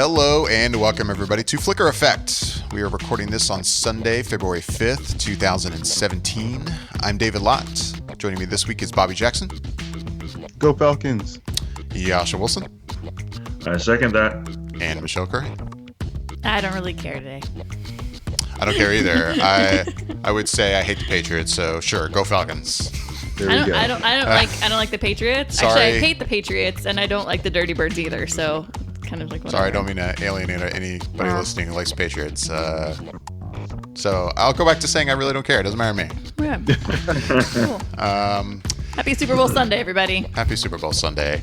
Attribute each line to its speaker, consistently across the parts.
Speaker 1: Hello and welcome everybody to Flicker Effect. We are recording this on Sunday, February 5th, 2017. I'm David Lott. Joining me this week is Bobby Jackson.
Speaker 2: Go Falcons.
Speaker 1: Jascha Wilson.
Speaker 3: I second that.
Speaker 1: And Michelle Curry.
Speaker 4: I don't really care today.
Speaker 1: I don't care either. I would say I hate the Patriots, so sure, go Falcons.
Speaker 4: I don't like the Patriots.
Speaker 1: Sorry.
Speaker 4: Actually, I hate the Patriots, and I don't like the Dirty Birds either. So, kind of like. Whatever.
Speaker 1: Sorry, I don't mean to alienate anybody listening who likes Patriots. So I'll go back to saying I really don't care. It doesn't matter to me.
Speaker 4: Yeah. Cool. Happy Super Bowl Sunday, everybody.
Speaker 1: Happy Super Bowl Sunday.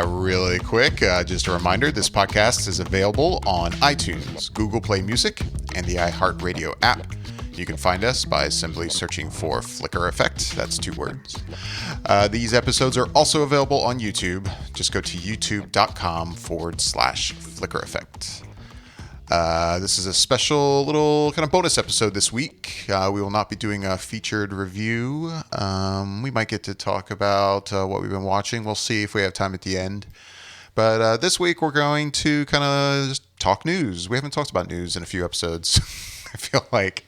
Speaker 1: Really quick, just a reminder, this podcast is available on iTunes, Google Play Music, and the iHeartRadio app. You can find us by simply searching for Flicker Effect. That's 2 words. These episodes are also available on YouTube. Just go to youtube.com/Flicker Effect. This is a special little kind of bonus episode this week. We will not be doing a featured review. We might get to talk about what we've been watching. We'll see if we have time at the end. But this week we're going to kind of just talk news. We haven't talked about news in a few episodes. I feel like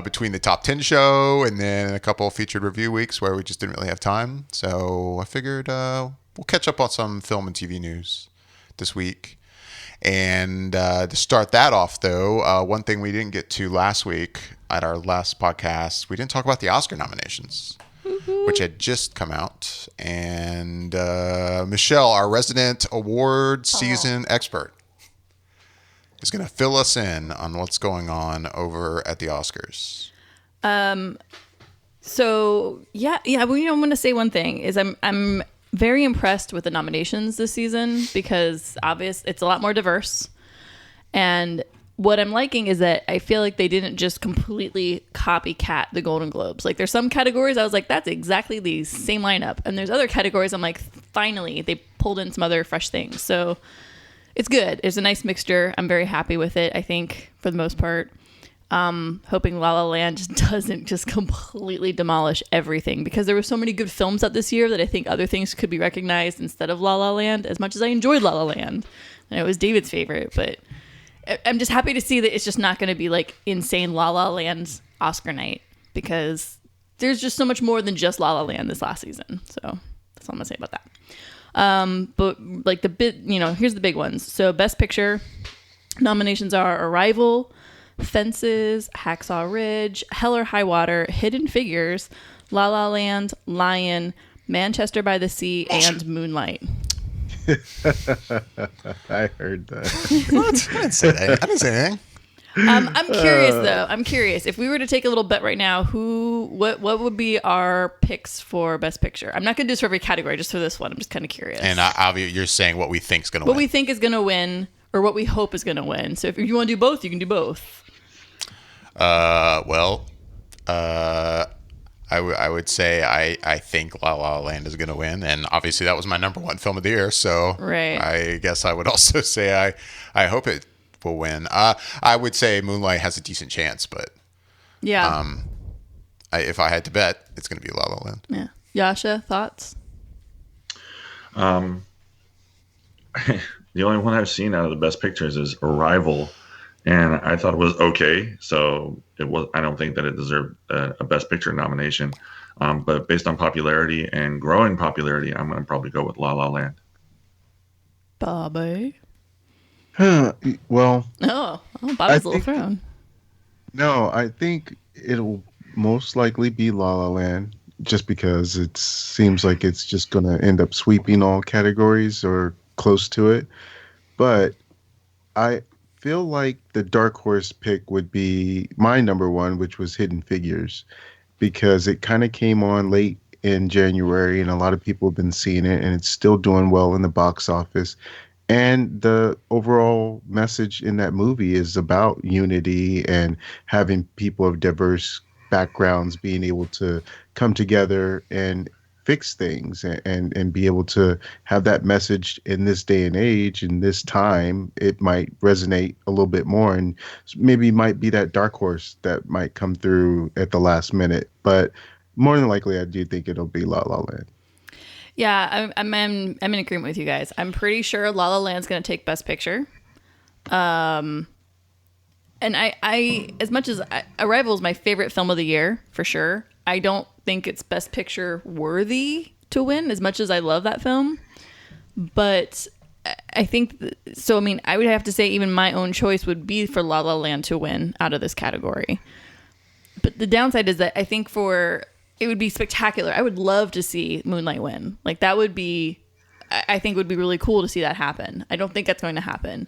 Speaker 1: between the top 10 show and then a couple of featured review weeks where we just didn't really have time. So I figured we'll catch up on some film and TV news this week. And to start that off, though, one thing we didn't get to last week at our last podcast, we didn't talk about the Oscar nominations, which had just come out. And Michelle, our resident award season expert, is going to fill us in on what's going on over at the Oscars.
Speaker 4: So yeah. Well, I'm going to say one thing is I'm very impressed with the nominations this season because it's a lot more diverse. And what I'm liking is that I feel like they didn't just completely copycat the Golden Globes. Like there's some categories I was like, that's exactly the same lineup. And there's other categories I'm like, finally, they pulled in some other fresh things. So it's good. It's a nice mixture. I'm very happy with it, I think, for the most part. Hoping La La Land just doesn't just completely demolish everything because there were so many good films out this year that I think other things could be recognized instead of La La Land, as much as I enjoyed La La Land. And it was David's favorite, but I'm just happy to see that it's just not going to be like insane La La Land Oscar night because there's just so much more than just La La Land this last season. So that's all I'm going to say about that. But like here's the big ones. So Best Picture nominations are Arrival, Fences, Hacksaw Ridge, Hell or High Water, Hidden Figures, La La Land, Lion, Manchester by the Sea, and Moonlight.
Speaker 2: I heard that.
Speaker 1: What? I didn't say that. I didn't say anything.
Speaker 4: I'm curious though. I'm curious if we were to take a little bet right now, what would be our picks for Best Picture? I'm not going to do this for every category, just for this one. I'm just kind of curious.
Speaker 1: And you're saying what we think is going to win.
Speaker 4: What we think is going to win, or what we hope is going to win. So if you want to do both, you can do both.
Speaker 1: I would say I think La La Land is going to win, and obviously that was my number one film of the year. So
Speaker 4: right.
Speaker 1: I guess I would also say I hope it will win. I would say Moonlight has a decent chance, but
Speaker 4: yeah.
Speaker 1: If I had to bet, it's going to be La La Land.
Speaker 4: Yeah. Jascha, thoughts?
Speaker 3: The only one I've seen out of the Best Pictures is Arrival, and I thought it was okay. So I don't think that it deserved a Best Picture nomination. But based on popularity and growing popularity, I'm going to probably go with La La Land.
Speaker 4: Bobby.
Speaker 2: Well,
Speaker 4: Bobby's a little thrown.
Speaker 2: No, I think it'll most likely be La La Land just because it seems like it's just going to end up sweeping all categories or close to it. But I feel like the dark horse pick would be my number one, which was Hidden Figures, because it kind of came on late in January and a lot of people have been seeing it and it's still doing well in the box office. And the overall message in that movie is about unity and having people of diverse backgrounds being able to come together and fix things and be able to have that message in this day and age, in this time. It might resonate a little bit more and maybe might be that dark horse that might come through at the last minute. But more than likely, I do think it'll be La La Land.
Speaker 4: Yeah, I'm in agreement with you guys. I'm pretty sure La La Land's going to take Best Picture. And I as much as Arrival is my favorite film of the year for sure, I don't think it's Best Picture worthy to win as much as I love that film. But I think so. I mean, I would have to say even my own choice would be for La La Land to win out of this category. But the downside is that I think it would be spectacular. I would love to see Moonlight win. Like that would be, I think would be really cool to see that happen. I don't think that's going to happen.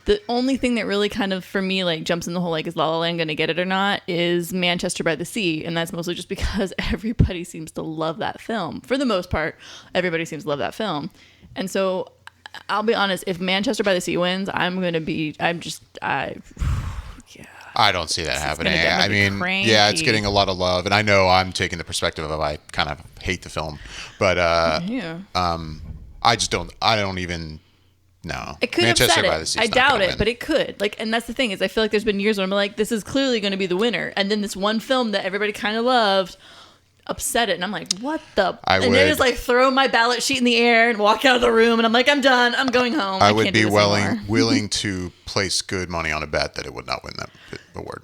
Speaker 4: The only thing that really kind of, for me, like jumps in the hole, like, is La La Land going to get it or not, is Manchester by the Sea. And that's mostly just because everybody seems to love that film. For the most part, everybody seems to love that film. And so I'll be honest, if Manchester by the Sea wins, I
Speaker 1: don't see that happening. I mean,
Speaker 4: cranky.
Speaker 1: yeah, it's getting a lot of love. And I know I'm taking the perspective of I kind of hate the film. But I don't even... No,
Speaker 4: it could
Speaker 1: Manchester
Speaker 4: upset
Speaker 1: by
Speaker 4: it.
Speaker 1: the Sea.
Speaker 4: I doubt it, but it could. Like, and that's the thing is, I feel like there's been years when I'm like, this is clearly going to be the winner, and then this one film that everybody kind of loved upset it, and I'm like, what the? And they just like throw my ballot sheet in the air and walk out of the room, and I'm like, I'm done. I'm going home.
Speaker 1: I would be willing to place good money on a bet that it would not win that award.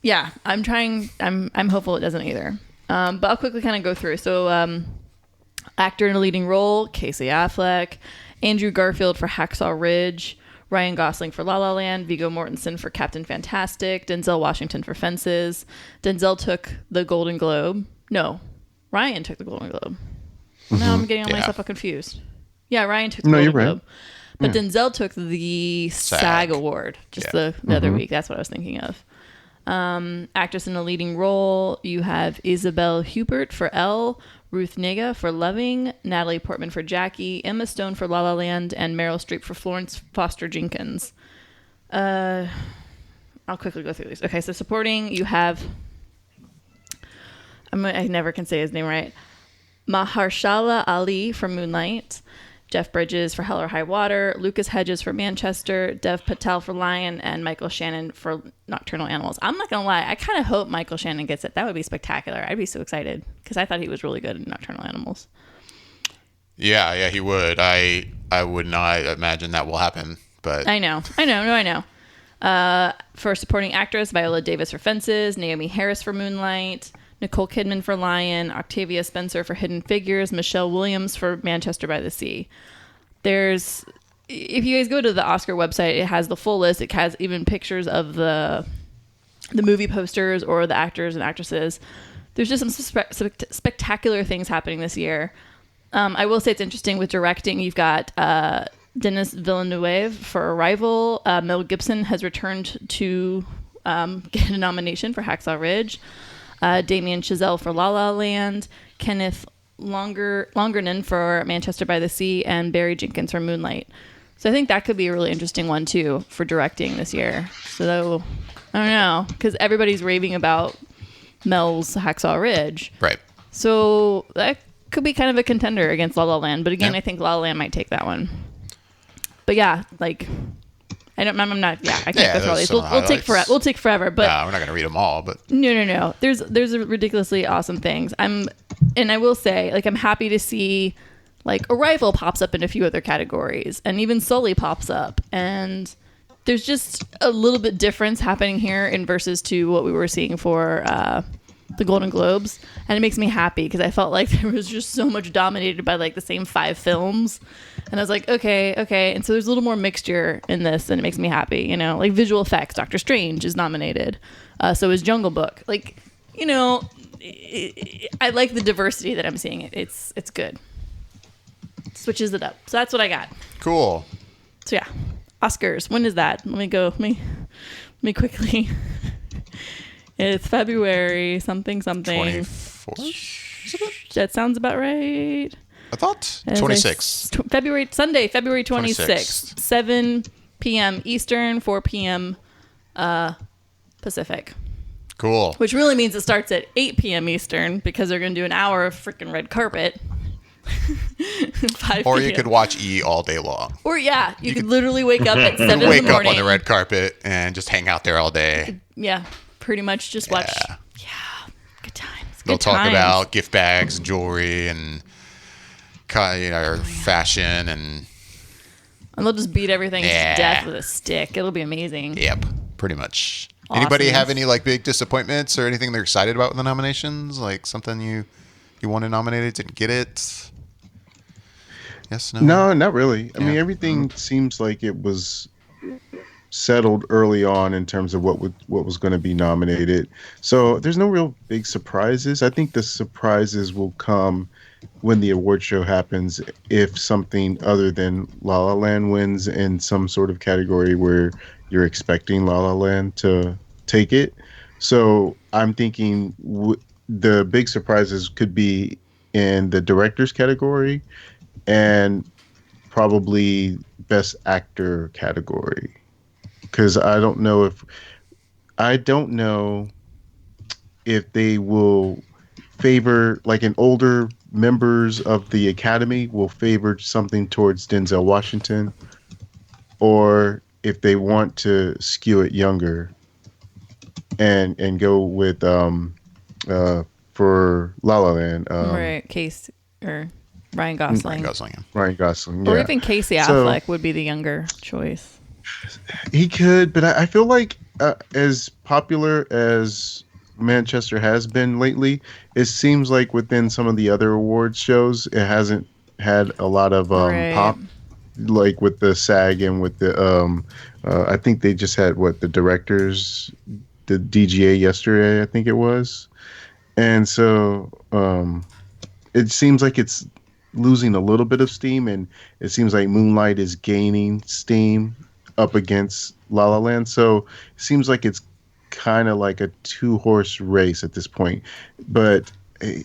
Speaker 4: Yeah, I'm trying. I'm hopeful it doesn't either. But I'll quickly kind of go through. So, actor in a leading role: Casey Affleck. Andrew Garfield for Hacksaw Ridge, Ryan Gosling for La La Land, Viggo Mortensen for Captain Fantastic, Denzel Washington for Fences. Denzel took the Golden Globe. No, Ryan took the Golden Globe. Now I'm getting all myself confused. Yeah, Ryan took the Golden Globe. But Denzel took the SAG Award just the other week. That's what I was thinking of. Actress in a leading role, you have Isabelle Huppert for Elle, Ruth Negga for Loving, Natalie Portman for Jackie, Emma Stone for La La Land, and Meryl Streep for Florence Foster Jenkins. I'll quickly go through these. Okay, so supporting, you have... I never can say his name right. Mahershala Ali for Moonlight, Jeff Bridges for Hell or High Water, Lucas Hedges for Manchester, Dev Patel for Lion, and Michael Shannon for Nocturnal Animals. I'm not going to lie. I kind of hope Michael Shannon gets it. That would be spectacular. I'd be so excited because I thought he was really good in Nocturnal Animals.
Speaker 1: Yeah, he would. I would not imagine that will happen, but...
Speaker 4: I know. For supporting actress, Viola Davis for Fences, Naomi Harris for Moonlight, Nicole Kidman for Lion, Octavia Spencer for Hidden Figures, Michelle Williams for Manchester by the Sea. If you guys go to the Oscar website, it has the full list. It has even pictures of the movie posters or the actors and actresses. There's just some spectacular things happening this year. I will say it's interesting with directing. You've got Denis Villeneuve for Arrival. Mel Gibson has returned to get a nomination for Hacksaw Ridge. Damien Chazelle for La La Land, Kenneth Longernon for Manchester by the Sea, and Barry Jenkins for Moonlight. So I think that could be a really interesting one too for directing this year. So I don't know, because everybody's raving about Mel's Hacksaw Ridge.
Speaker 1: Right.
Speaker 4: So that could be kind of a contender against La La Land. But again, I think La La Land might take that one. But yeah, like... I can't go through all these. We'll take forever. But
Speaker 1: no, we're not going to read them all. But
Speaker 4: no. There's ridiculously awesome things. And I will say, like, I'm happy to see, like, Arrival pops up in a few other categories, and even Sully pops up, and there's just a little bit difference happening here in versus to what we were seeing for the Golden Globes, and it makes me happy because I felt like there was just so much dominated by like the same 5 films, and I was like, okay, and so there's a little more mixture in this, and it makes me happy, you know, like visual effects. Doctor Strange is nominated, so is Jungle Book. Like, you know, I like the diversity that I'm seeing. It's good. Switches it up. So that's what I got.
Speaker 1: Cool.
Speaker 4: So yeah, Oscars. When is that? Let me quickly. It's February something.
Speaker 1: 24th?
Speaker 4: That sounds about right.
Speaker 1: I thought 26th.
Speaker 4: Sunday, February 26th. 7 p.m. Eastern, 4 p.m. Pacific.
Speaker 1: Cool.
Speaker 4: Which really means it starts at 8 p.m. Eastern because they're going to do an hour of freaking red carpet. 5
Speaker 1: or
Speaker 4: p.m.
Speaker 1: you could watch E all day long.
Speaker 4: Or yeah, you could literally wake up at 7 in the morning.
Speaker 1: Wake up on the red carpet and just hang out there all day.
Speaker 4: Yeah, pretty much just watch. Yeah, good times.
Speaker 1: They'll talk about gift bags and jewelry and fashion and
Speaker 4: And they'll just beat everything
Speaker 1: Yeah.
Speaker 4: to death with a stick. It'll be amazing.
Speaker 1: Yep, pretty much. Anybody
Speaker 4: Awesome.
Speaker 1: have any like big disappointments or anything they're excited about with the nominations? Like something you wanted nominated, didn't get it? Yes, no.
Speaker 2: No, not really. I
Speaker 1: Yeah.
Speaker 2: mean, everything seems like it was settled early on in terms of what was going to be nominated. So there's no real big surprises. I think the surprises will come when the award show happens, if something other than La La Land wins in some sort of category where you're expecting La La Land to take it. So I'm thinking the big surprises could be in the director's category and probably best actor category, because I don't know if they will favor, like, an older members of the Academy will favor something towards Denzel Washington, or if they want to skew it younger and go with for La La Land,
Speaker 4: Right. Case or Ryan Gosling.
Speaker 1: Ryan Gosling. Yeah.
Speaker 2: Ryan Gosling,
Speaker 4: Or
Speaker 2: yeah.
Speaker 4: even Casey
Speaker 2: So-
Speaker 4: Affleck would be the younger choice.
Speaker 2: He could, but I feel like as popular as Manchester has been lately, it seems like within some of the other awards shows, it hasn't had a lot of
Speaker 4: Right.
Speaker 2: pop, like with the SAG and with the I think they just had the directors, the DGA yesterday, I think it was, and so it seems like it's losing a little bit of steam, and it seems like Moonlight is gaining steam up against La La Land. So it seems like it's kind of like a 2-horse race at this point. But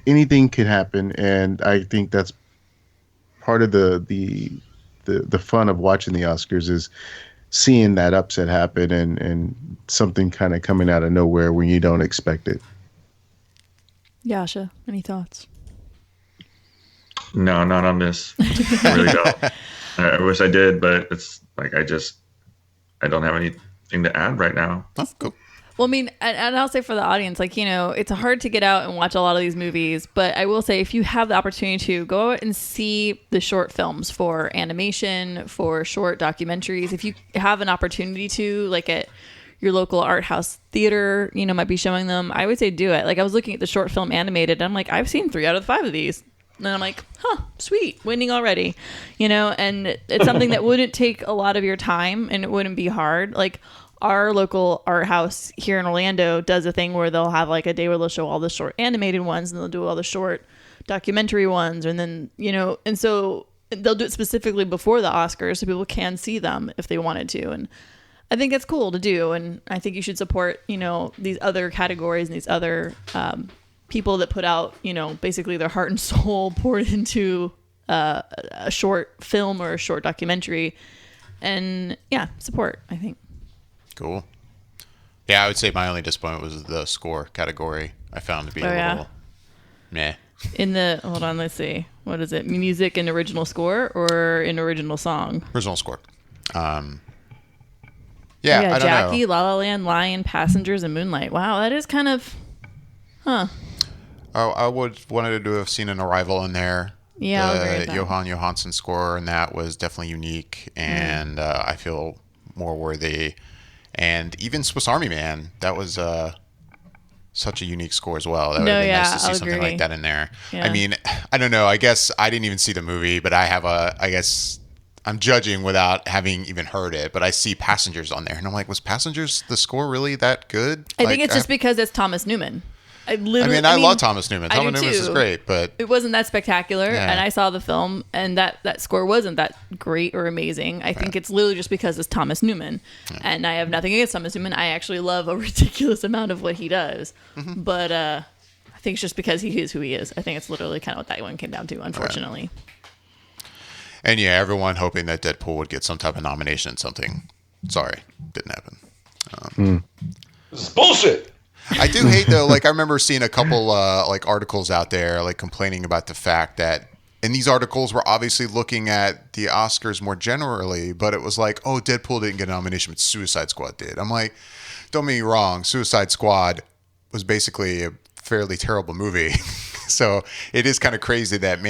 Speaker 2: anything could happen, and I think that's part of the fun of watching the Oscars, is seeing that upset happen and something kind of coming out of nowhere when you don't expect it.
Speaker 4: Jascha, any thoughts?
Speaker 3: No, not on this. I really don't. I wish I did, but it's like I don't have anything to add right now.
Speaker 1: Oh, cool.
Speaker 4: Well, I mean, and I'll say for the audience, like, it's hard to get out and watch a lot of these movies, but I will say if you have the opportunity to go out and see the short films for animation, for short documentaries, if you have an opportunity to, like at your local art house theater, might be showing them, I would say do it. Like I was looking at the short film animated, and I'm like, I've seen 3 out of 5 of these. And I'm like, sweet, winning already, and it's something that wouldn't take a lot of your time and it wouldn't be hard. Like our local art house here in Orlando does a thing where they'll have like a day where they'll show all the short animated ones and they'll do all the short documentary ones. And then, and so they'll do it specifically before the Oscars so people can see them if they wanted to. And I think it's cool to do. And I think you should support, these other categories and these other, people that put out, basically their heart and soul poured into a short film or a short documentary, and support, I think.
Speaker 1: Cool. Yeah, I would say my only disappointment was the score category. I found to be a little meh.
Speaker 4: In the hold on, let's see, what is it? Music and original score or an original song?
Speaker 1: Original score. I don't
Speaker 4: Jackie,
Speaker 1: know.
Speaker 4: La La Land, Lion, Passengers, and Moonlight. Wow, that is kind of,
Speaker 1: I wanted to have seen an Arrival in there.
Speaker 4: Yeah, I'll agree with
Speaker 1: the
Speaker 4: that.
Speaker 1: Johan Johansson score, and that was definitely unique, and I feel more worthy. And even Swiss Army Man, that was such a unique score as well. That would have been nice to see
Speaker 4: I'll
Speaker 1: something
Speaker 4: agree.
Speaker 1: like that in there.
Speaker 4: Yeah.
Speaker 1: I mean, I don't know. I guess I didn't even see the movie, but I guess I'm judging without having even heard it. But I see Passengers on there, and I'm like, was Passengers the score really that good?
Speaker 4: I think it's just because it's Thomas Newman. I
Speaker 1: love Thomas Newman.
Speaker 4: I do
Speaker 1: Thomas Newman is
Speaker 4: too.
Speaker 1: great, but
Speaker 4: It wasn't that spectacular,
Speaker 1: Yeah.
Speaker 4: and I saw the film, and that score wasn't that great or amazing. I think it's literally just because it's Thomas Newman, and I have nothing against Thomas Newman. I actually love a ridiculous amount of what he does, but I think it's just because he is who he is. I think it's literally kind of what that one came down to, unfortunately.
Speaker 1: and yeah, everyone hoping that Deadpool would get some type of nomination. Something, sorry, didn't happen.
Speaker 5: This is bullshit.
Speaker 1: I do hate though. Like I remember seeing a couple like articles out there like complaining about the fact that, and these articles were obviously looking at the Oscars more generally, but it was like, oh, Deadpool didn't get a nomination, but Suicide Squad did. I'm like, don't get me wrong, Suicide Squad was basically a fairly terrible movie. So it is kind of crazy that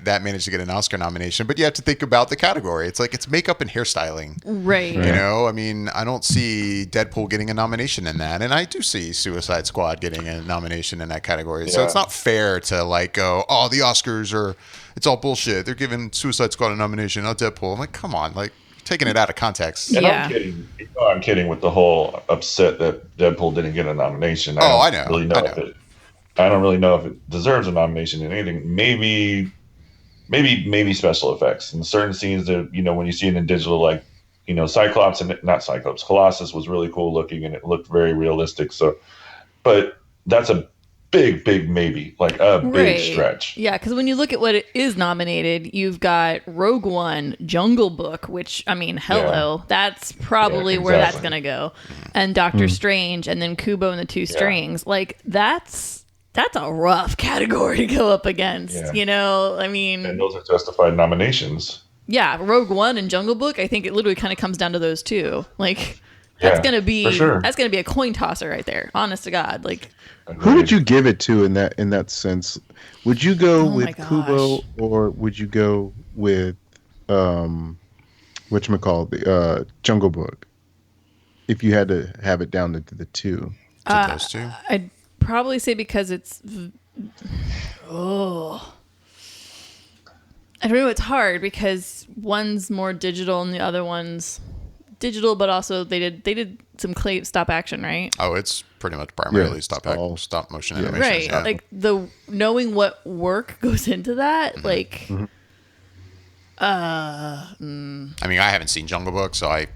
Speaker 1: that managed to get an Oscar nomination. But you have to think about the category. It's like it's makeup and hairstyling.
Speaker 4: Right.
Speaker 1: You know, I mean, I don't see Deadpool getting a nomination in that, and I do see Suicide Squad getting a nomination in that category. So
Speaker 5: Yeah.
Speaker 1: it's not fair to like go, oh, the Oscars it's all bullshit. They're giving Suicide Squad a nomination, not Deadpool. I'm like, come on, like you're taking it out of context.
Speaker 5: And
Speaker 4: Yeah.
Speaker 5: I'm kidding. You know, I'm kidding with the whole upset that Deadpool didn't get a nomination.
Speaker 1: Oh, I
Speaker 5: don't
Speaker 1: know.
Speaker 5: Really know
Speaker 1: I know.
Speaker 5: if it. I don't really know if it deserves a nomination in anything. Maybe special effects in certain scenes that when you see it in digital, like Cyclops and not Cyclops, Colossus was really cool looking and it looked very realistic. So, but that's a big maybe, like a big stretch.
Speaker 4: Yeah, because when you look at what it is nominated, you've got Rogue One, Jungle Book, which, I mean, hello, that's probably where that's going to go, and Doctor Strange, and then Kubo and the Two Strings. Like, that's a rough category to go up against, I mean...
Speaker 5: And those are justified nominations.
Speaker 4: Yeah, Rogue One and Jungle Book, I think it literally kind of comes down to those two. Like... That's gonna be
Speaker 5: for sure.
Speaker 4: That's gonna be a coin tosser right there. Honest to God, like
Speaker 2: Who would you give it to in that sense? Would you go
Speaker 4: my
Speaker 2: with Kubo, or would you go with whatchamacallit, the Jungle Book? If you had to have it down to the two.
Speaker 1: To those two?
Speaker 4: I'd probably say because it's I don't know, it's hard because one's more digital and the other one's digital, but also they did some stop action, right?
Speaker 1: Oh, it's pretty much primarily stop motion animation.
Speaker 4: Right.
Speaker 1: Yeah.
Speaker 4: Like knowing what work goes into that, like
Speaker 1: I mean, I haven't seen Jungle Book, so I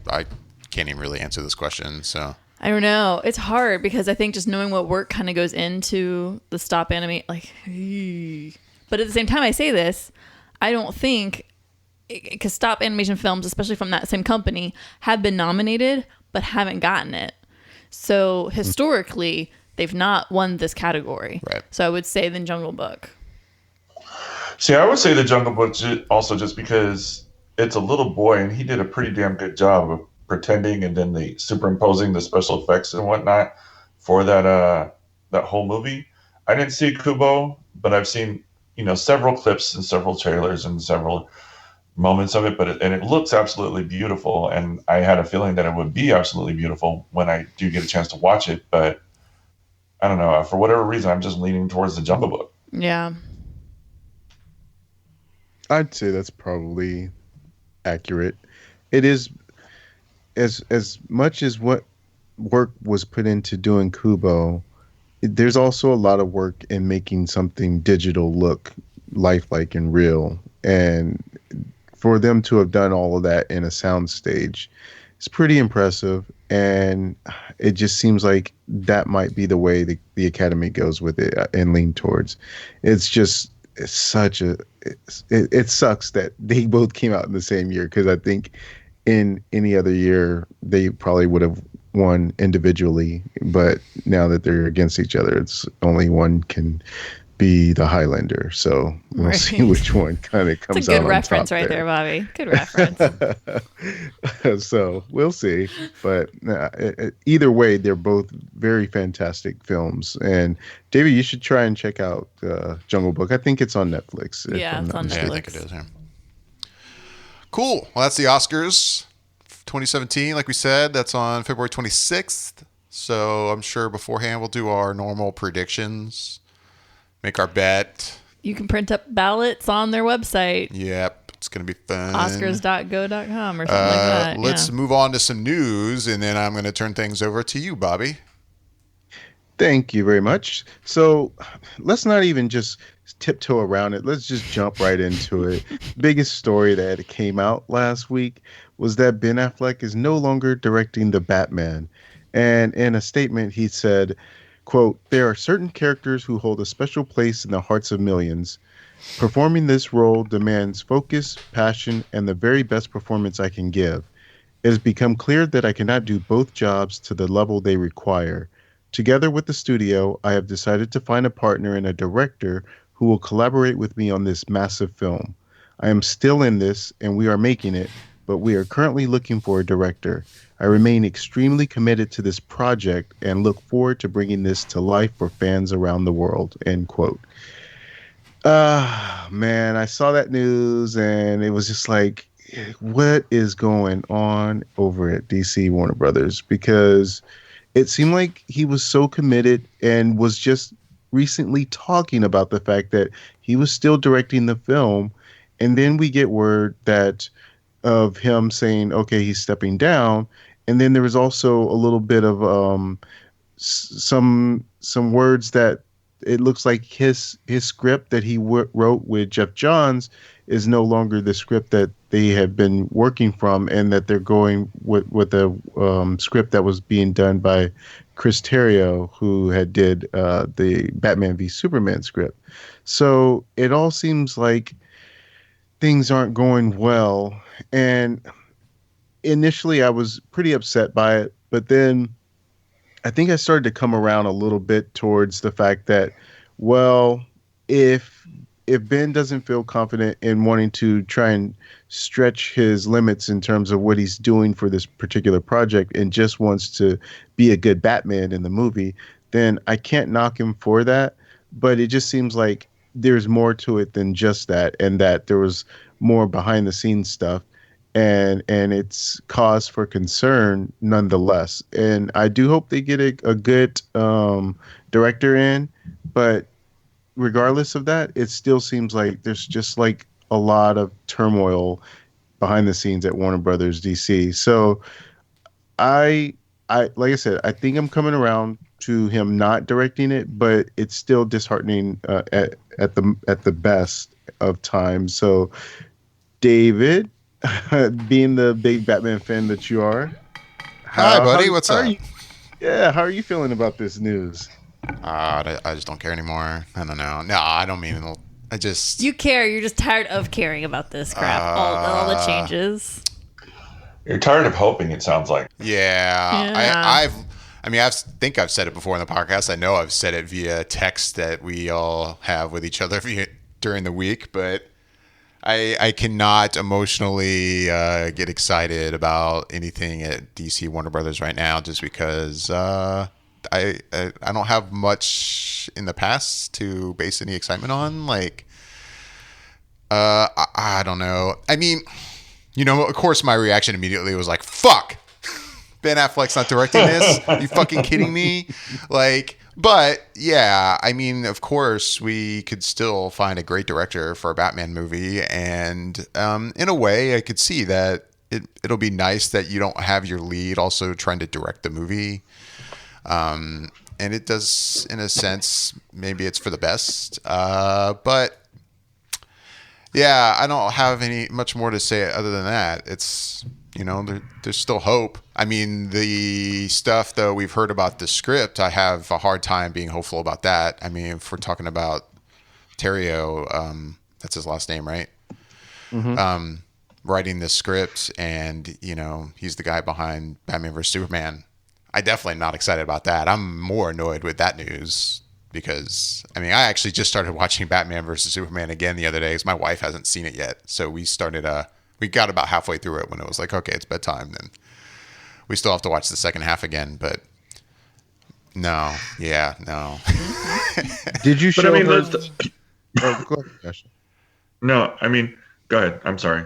Speaker 1: can't even really answer this question. So
Speaker 4: I don't know. It's hard because I think just knowing what work kind of goes into the stop animate, like, but at the same time, I say this, I don't think, because stop animation films, especially from that same company, have been nominated but haven't gotten it. So historically, they've not won this category.
Speaker 1: Right.
Speaker 4: So I would say then Jungle Book.
Speaker 5: See, I would say the Jungle Book also just because it's a little boy and he did a pretty damn good job of pretending and then the superimposing the special effects and whatnot for that whole movie. I didn't see Kubo, but I've seen several clips and several trailers and several moments of it, and it looks absolutely beautiful, and I had a feeling that it would be absolutely beautiful when I do get a chance to watch it, but I don't know, for whatever reason I'm just leaning towards the Jungle Book.
Speaker 4: Yeah.
Speaker 2: I'd say that's probably accurate. It is as much as what work was put into doing Kubo, there's also a lot of work in making something digital look lifelike and real, and for them to have done all of that in a sound stage, it's pretty impressive. And it just seems like that might be the way the Academy goes with it and lean towards. It sucks that they both came out in the same year, because I think in any other year they probably would have won individually, but now that they're against each other, it's only one can be the Highlander. So we'll see which one kind of comes out.
Speaker 4: It's a good
Speaker 2: on
Speaker 4: reference
Speaker 2: top
Speaker 4: right there, Bobby. Good reference.
Speaker 2: So we'll see. But either way, they're both very fantastic films. And David, you should try and check out Jungle Book. I think it's on Netflix.
Speaker 4: Yeah, it's on Netflix.
Speaker 1: yeah, I think it is. Yeah. Cool. Well, that's the Oscars 2017. Like we said, that's on February 26th. So I'm sure beforehand we'll do our normal predictions, make our bet.
Speaker 4: You can print up ballots on their website.
Speaker 1: Yep. It's going to be fun.
Speaker 4: Oscars.go.com or something like that.
Speaker 1: Let's move on to some news, and then I'm going to turn things over to you, Bobby.
Speaker 2: Thank you very much. So let's not even just tiptoe around it. Let's just jump right into it. Biggest story that came out last week was that Ben Affleck is no longer directing the Batman. And in a statement, he said, quote, "There are certain characters who hold a special place in the hearts of millions. Performing this role demands focus, passion, and the very best performance I can give. It has become clear that I cannot do both jobs to the level they require. Together with the studio, I have decided to find a partner and a director who will collaborate with me on this massive film. I am still in this, and we are making it, but we are currently looking for a director. I remain extremely committed to this project and look forward to bringing this to life for fans around the world," end quote. Man, I saw that news and it was just like, what is going on over at DC Warner Brothers? Because it seemed like he was so committed and was just recently talking about the fact that he was still directing the film. And then we get word that of him saying, okay, he's stepping down. And then there was also a little bit of some words that it looks like his script that he wrote with Jeff Johns is no longer the script that they have been working from, and that they're going with a script that was being done by Chris Terrio, who had did the Batman v Superman script. So it all seems like things aren't going well, and initially I was pretty upset by it, but then I think I started to come around a little bit towards the fact that, well, if Ben doesn't feel confident in wanting to try and stretch his limits in terms of what he's doing for this particular project and just wants to be a good Batman in the movie, then I can't knock him for that. But it just seems like there's more to it than just that, and that there was more behind the scenes stuff, and it's cause for concern nonetheless. And I do hope they get a good director in, but regardless of that, it still seems like there's just like a lot of turmoil behind the scenes at Warner Brothers DC. So I like I said, I think I'm coming around to him not directing it, but it's still disheartening at the best of times. So David, being the big Batman fan that you are,
Speaker 1: Hi, buddy. What's up?
Speaker 2: Yeah, how are you feeling about this news?
Speaker 1: I just don't care anymore. I don't know. No, I don't mean it. I just...
Speaker 4: You care. You're just tired of caring about this crap. All the changes.
Speaker 5: You're tired of hoping, it sounds like.
Speaker 1: Yeah.
Speaker 4: Yeah.
Speaker 1: I think I've said it before in the podcast. I know I've said it via text that we all have with each other during the week, but I cannot emotionally get excited about anything at DC Warner Brothers right now, just because I don't have much in the past to base any excitement on. Like, I don't know. I mean, of course, my reaction immediately was like, "Fuck, Ben Affleck's not directing this. Are you fucking kidding me?" Like, but yeah, I mean, of course, we could still find a great director for a Batman movie, and in a way, I could see that it'll be nice that you don't have your lead also trying to direct the movie. And it does, in a sense, maybe it's for the best. But yeah, I don't have much more to say other than that. It's, there's still hope. I mean, the stuff though we've heard about the script, I have a hard time being hopeful about that. I mean, if we're talking about Terrio, that's his last name, right?
Speaker 2: Mm-hmm.
Speaker 1: Writing the script, and he's the guy behind Batman vs Superman. I definitely not excited about that. I'm more annoyed with that news because, I mean, I actually just started watching Batman versus Superman again the other day because my wife hasn't seen it yet. So we got about halfway through it when it was like, okay, it's bedtime. Then we still have to watch the second half again. But no.
Speaker 2: Did you show her? Oh, go ahead, Jascha.
Speaker 3: No, I mean, go ahead. I'm sorry.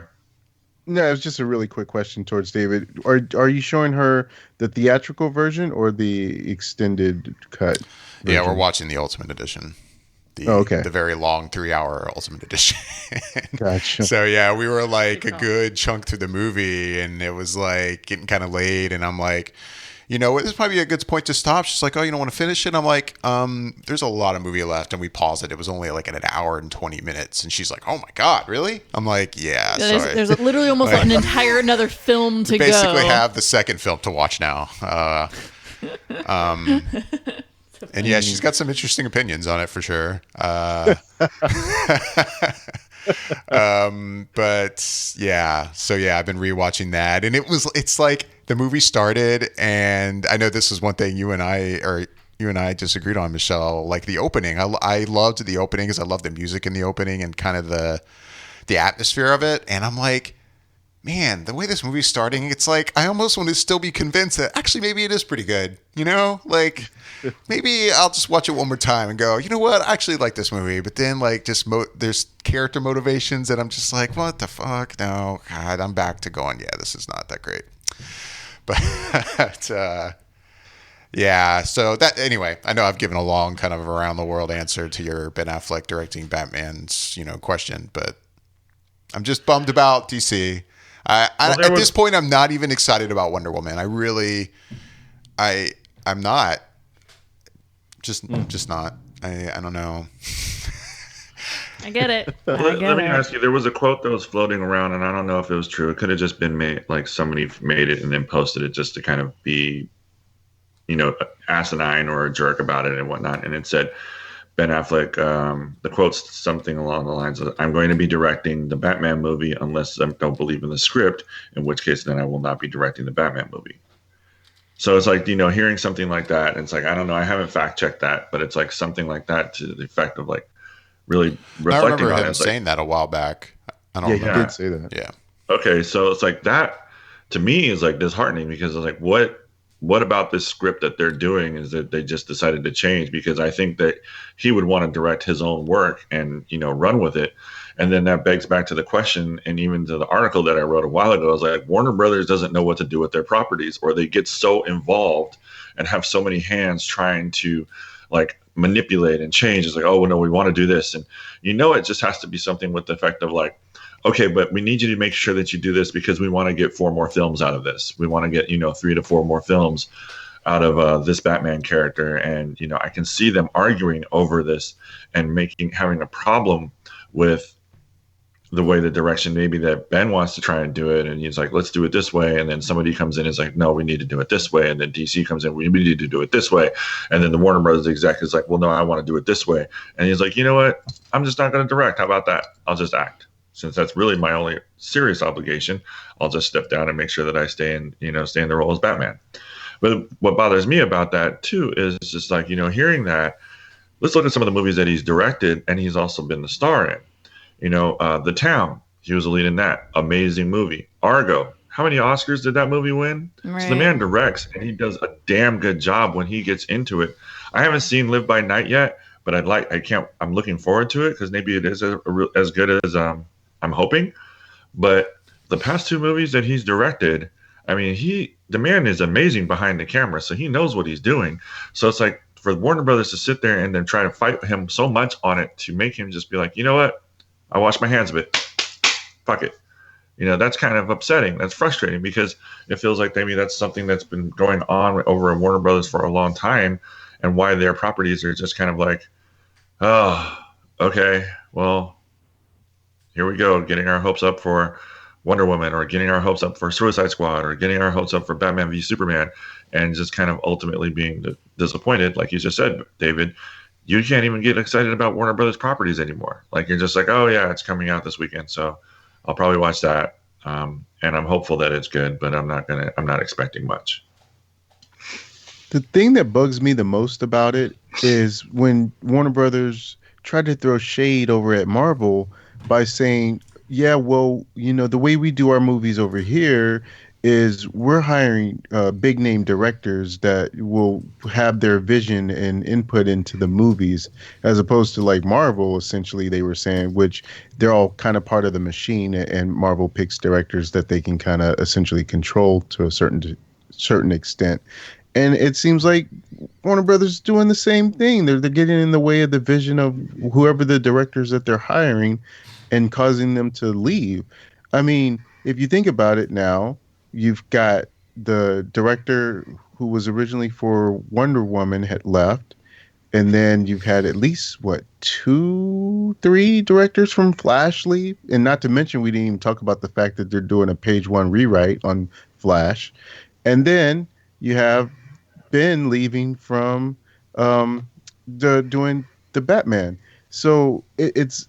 Speaker 2: No, it was just a really quick question towards David. Are you showing her the theatrical version or the extended cut version?
Speaker 1: Yeah, we're watching the Ultimate Edition. The very long 3-hour Ultimate Edition.
Speaker 2: Gotcha.
Speaker 1: So yeah, we were like a good chunk through the movie, and it was like getting kind of late, and I'm like, this might be a good point to stop. She's like, oh, you don't want to finish it? I'm like, there's a lot of movie left, and we paused it. It was only like an hour and 20 minutes, and she's like, oh my God, really? I'm like, yeah, sorry.
Speaker 4: There's literally almost an entire another film to go.
Speaker 1: Basically have the second film to watch now. And yeah, she's got some interesting opinions on it for sure. But yeah, so yeah, I've been rewatching that, and it's like the movie started, and I know this is one thing you and I disagreed on, Michelle. Like the opening, I loved the opening because I loved the music in the opening and kind of the atmosphere of it, and I'm like, man, the way this movie's starting, it's like I almost want to still be convinced that actually maybe it is pretty good. You know, like maybe I'll just watch it one more time and go, you know what, I actually like this movie. But then like just there's character motivations that I'm just like, what the fuck? No, God, I'm back to going, yeah, this is not that great. But yeah, so that anyway, I know I've given a long kind of around the world answer to your Ben Affleck directing Batman's, question, but I'm just bummed about DC. At this point, I'm not even excited about Wonder Woman. I'm not. Just not. I don't know.
Speaker 4: I get it.
Speaker 3: Let me ask you. There was a quote that was floating around, and I don't know if it was true. It could have just been made, like somebody made it and then posted it just to kind of be, asinine or a jerk about it and whatnot. And it said, Ben Affleck, the quote's something along the lines of, I'm going to be directing the Batman movie unless I don't believe in the script, in which case then I will not be directing the Batman movie. So it's like, hearing something like that, and it's like, I don't know, I haven't fact checked that, but it's like something like that to the effect of like really reflecting on it.
Speaker 1: I remember him saying that a while back. I don't
Speaker 2: remember. He did say that.
Speaker 1: Yeah.
Speaker 3: Okay, so it's like that to me is like disheartening because it's like, what about this script that they're doing is that they just decided to change? Because I think that he would want to direct his own work and, run with it. And then that begs back to the question, and even to the article that I wrote a while ago, I was like, Warner Brothers doesn't know what to do with their properties, or they get so involved and have so many hands trying to like manipulate and change. It's like, oh, no, we want to do this. And, it just has to be something with the effect of like, okay, but we need you to make sure that you do this because we want to get 4 more films out of this. We want to get, 3 to 4 more films out of this Batman character. And, I can see them arguing over this and having a problem with the way the direction maybe that Ben wants to try and do it. And he's like, let's do it this way. And then somebody comes in and is like, no, we need to do it this way. And then DC comes in, we need to do it this way. And then the Warner Brothers exec is like, well, no, I want to do it this way. And he's like, you know what? I'm just not going to direct. How about that? I'll just act. Since that's really my only serious obligation, I'll just step down and make sure that I stay in the role as Batman. But what bothers me about that too is just like, hearing that, let's look at some of the movies that he's directed and he's also been the star in. The Town, he was a lead in that. Amazing movie. Argo, how many Oscars did that movie win? Right. So the man directs and he does a damn good job when he gets into it. I haven't seen Live by Night yet, but I'm looking forward to it because maybe it is as good as I'm hoping. But the past 2 movies that he's directed, I mean, the man is amazing behind the camera, so he knows what he's doing. So it's like for Warner Brothers to sit there and then try to fight him so much on it to make him just be like, you know what? I wash my hands of it. Fuck it. That's kind of upsetting. That's frustrating because it feels like maybe that's something that's been going on over at Warner Brothers for a long time, and why their properties are just kind of like, oh, okay, well, here we go, getting our hopes up for Wonder Woman, or getting our hopes up for Suicide Squad, or getting our hopes up for Batman v Superman, and just kind of ultimately being disappointed. Like you just said, David, you can't even get excited about Warner Brothers properties anymore. Like you're just like, oh yeah, it's coming out this weekend, so I'll probably watch that. And I'm hopeful that it's good, but I'm not expecting much.
Speaker 2: The thing that bugs me the most about it is when Warner Brothers tried to throw shade over at Marvel by saying, yeah, well, the way we do our movies over here is we're hiring big name directors that will have their vision and input into the movies, as opposed to like Marvel, essentially, they were saying, which they're all kind of part of the machine, and Marvel picks directors that they can kind of essentially control to a certain extent. And it seems like Warner Brothers is doing the same thing. They're getting in the way of the vision of whoever the directors that they're hiring and causing them to leave. I mean, if you think about it now, you've got the director who was originally for Wonder Woman had left. And then you've had at least, 2, 3 directors from Flash leave? And not to mention, we didn't even talk about the fact that they're doing a page 1 rewrite on Flash. And then you have Ben leaving from doing the Batman. So it's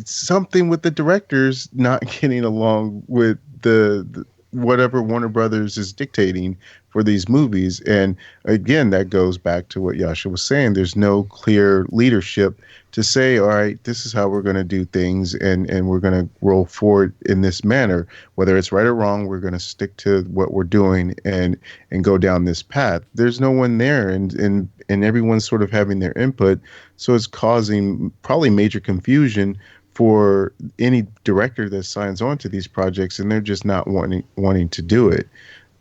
Speaker 2: something with the directors not getting along with the whatever Warner Brothers is dictating for these movies. And again, that goes back to what Yasha was saying. There's no clear leadership to say, all right, this is how we're going to do things, and we're going to roll forward in this manner. Whether it's right or wrong, we're going to stick to what we're doing and go down this path. There's no one there, and everyone's sort of having their input. So it's causing probably major confusion for any director that signs on to these projects, and they're just not wanting to do it.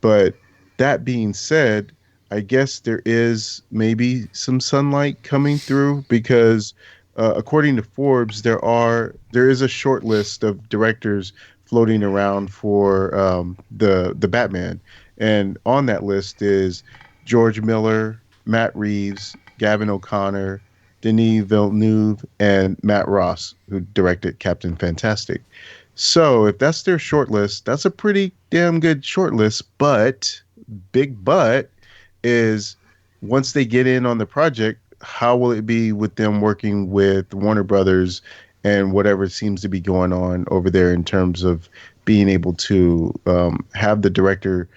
Speaker 2: But that being said, I guess there is maybe some sunlight coming through because, according to Forbes, there is a short list of directors floating around for the Batman, and on that list is George Miller, Matt Reeves, Gavin O'Connor, Denis Villeneuve, and Matt Ross, who directed Captain Fantastic. So if that's their short list, that's a pretty damn good short list. But big but is once they get in on the project, how will it be with them working with Warner Brothers and whatever seems to be going on over there in terms of being able to have the director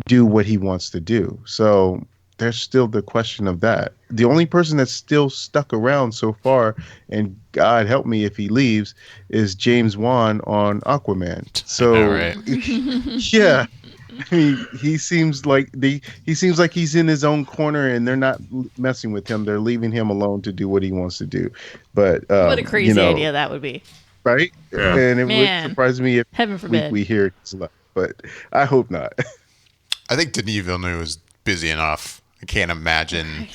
Speaker 2: do what he wants to do. So there's still the question of that. The only person that's still stuck around so far, and God help me if he leaves, is James Wan on Aquaman. So
Speaker 1: right.
Speaker 2: yeah, I mean, he seems like he's in his own corner, and they're not messing with him. They're leaving him alone to do what he wants to do. But
Speaker 4: what a crazy idea that would be,
Speaker 2: right?
Speaker 3: Yeah.
Speaker 2: And it
Speaker 4: Man.
Speaker 2: would surprise me if
Speaker 4: heaven forbid.
Speaker 2: we hear he's left, but I hope not.
Speaker 1: I think Denis Villeneuve is busy enough. I can't imagine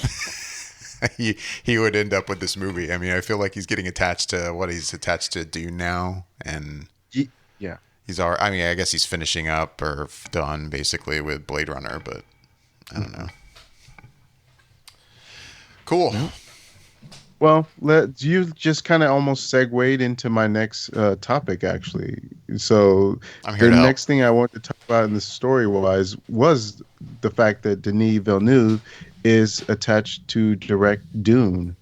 Speaker 1: he would end up with this movie. I mean, I feel like he's getting attached to what he's attached to Dune now, and
Speaker 2: Yeah.
Speaker 1: he's already, I mean, I guess he's finishing up or done basically with Blade Runner, but I don't know. Cool.
Speaker 2: Well, you just kind of almost segued into my next topic, actually. So
Speaker 1: I'm here
Speaker 2: the
Speaker 1: to help.
Speaker 2: next thing I wanted to talk about in the story-wise was the fact that Denis Villeneuve is attached to direct Dune.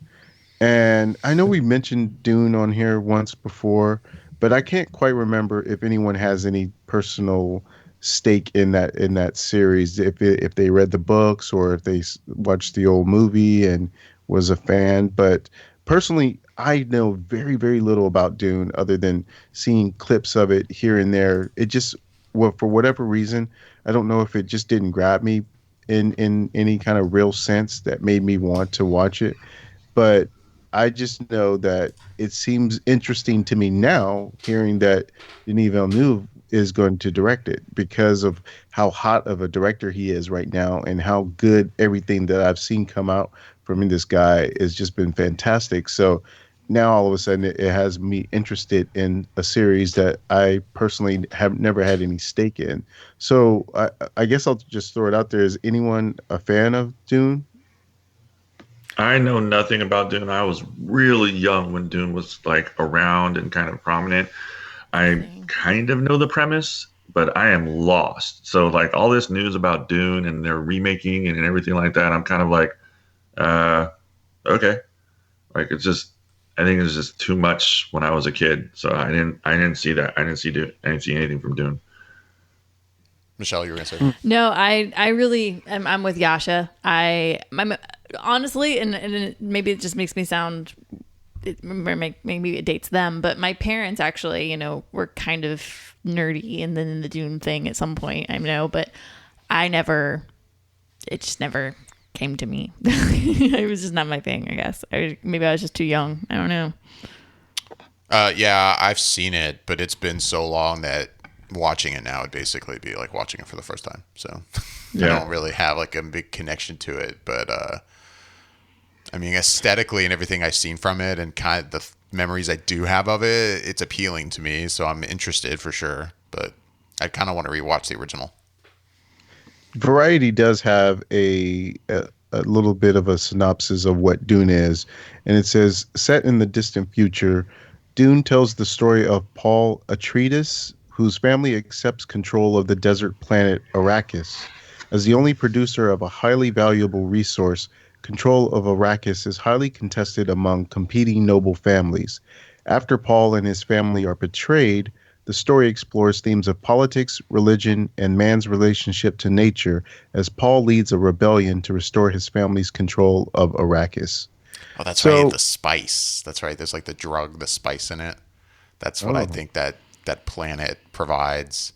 Speaker 2: And I know we mentioned Dune on here once before, but I can't quite remember if anyone has any personal stake in that series, if they read the books or if they watched the old movie and was a fan. But personally, I know very, very little about Dune other than seeing clips of it here and there. It just, well, for whatever reason, I don't know if it just didn't grab me in any kind of real sense that made me want to watch it. But I just know that it seems interesting to me now, hearing that Denis Villeneuve is going to direct it because of how hot of a director he is right now and how good everything that I've seen come out from this guy has just been fantastic. So now all of a sudden it has me interested in a series that I personally have never had any stake in. So I guess I'll just throw it out there. Is anyone a fan of Dune?
Speaker 3: I know nothing about Dune. I was really young when Dune was like around and kind of prominent. I kind of know the premise, but I am lost. So like all this news about Dune and their remaking and everything like that, I'm kind of like, okay. Like it's just, I think it's just too much when I was a kid. So I didn't see that. I didn't see anything from Dune.
Speaker 1: Michelle, you were going to say?
Speaker 4: No, I really I'm with Yasha. I'm honestly, and maybe it just makes me sound, maybe it dates them, but my parents actually, were kind of nerdy and then in the Dune thing at some point, I know, but it just never came to me. It was just not my thing, I guess. Maybe I was just too young. I don't know.
Speaker 1: Yeah, I've seen it, but it's been so long that watching it now would basically be like watching it for the first time. So I don't really have like a big connection to it, but I mean, aesthetically and everything I've seen from it and kind of the memories I do have of it, it's appealing to me. So I'm interested for sure, but I kind of want to rewatch the original.
Speaker 2: Variety does have a little bit of a synopsis of what Dune is, and it says, set in the distant future, Dune tells the story of Paul Atreides, whose family accepts control of the desert planet Arrakis. As the only producer of a highly valuable resource, control of Arrakis is highly contested among competing noble families. After Paul and his family are betrayed, The story explores themes of politics, religion, and man's relationship to nature as Paul leads a rebellion to restore his family's control of Arrakis.
Speaker 1: Oh, that's right.
Speaker 2: So,
Speaker 1: The spice. That's right. There's like the drug, the spice in it. That's what I
Speaker 2: oh,
Speaker 1: think that planet provides.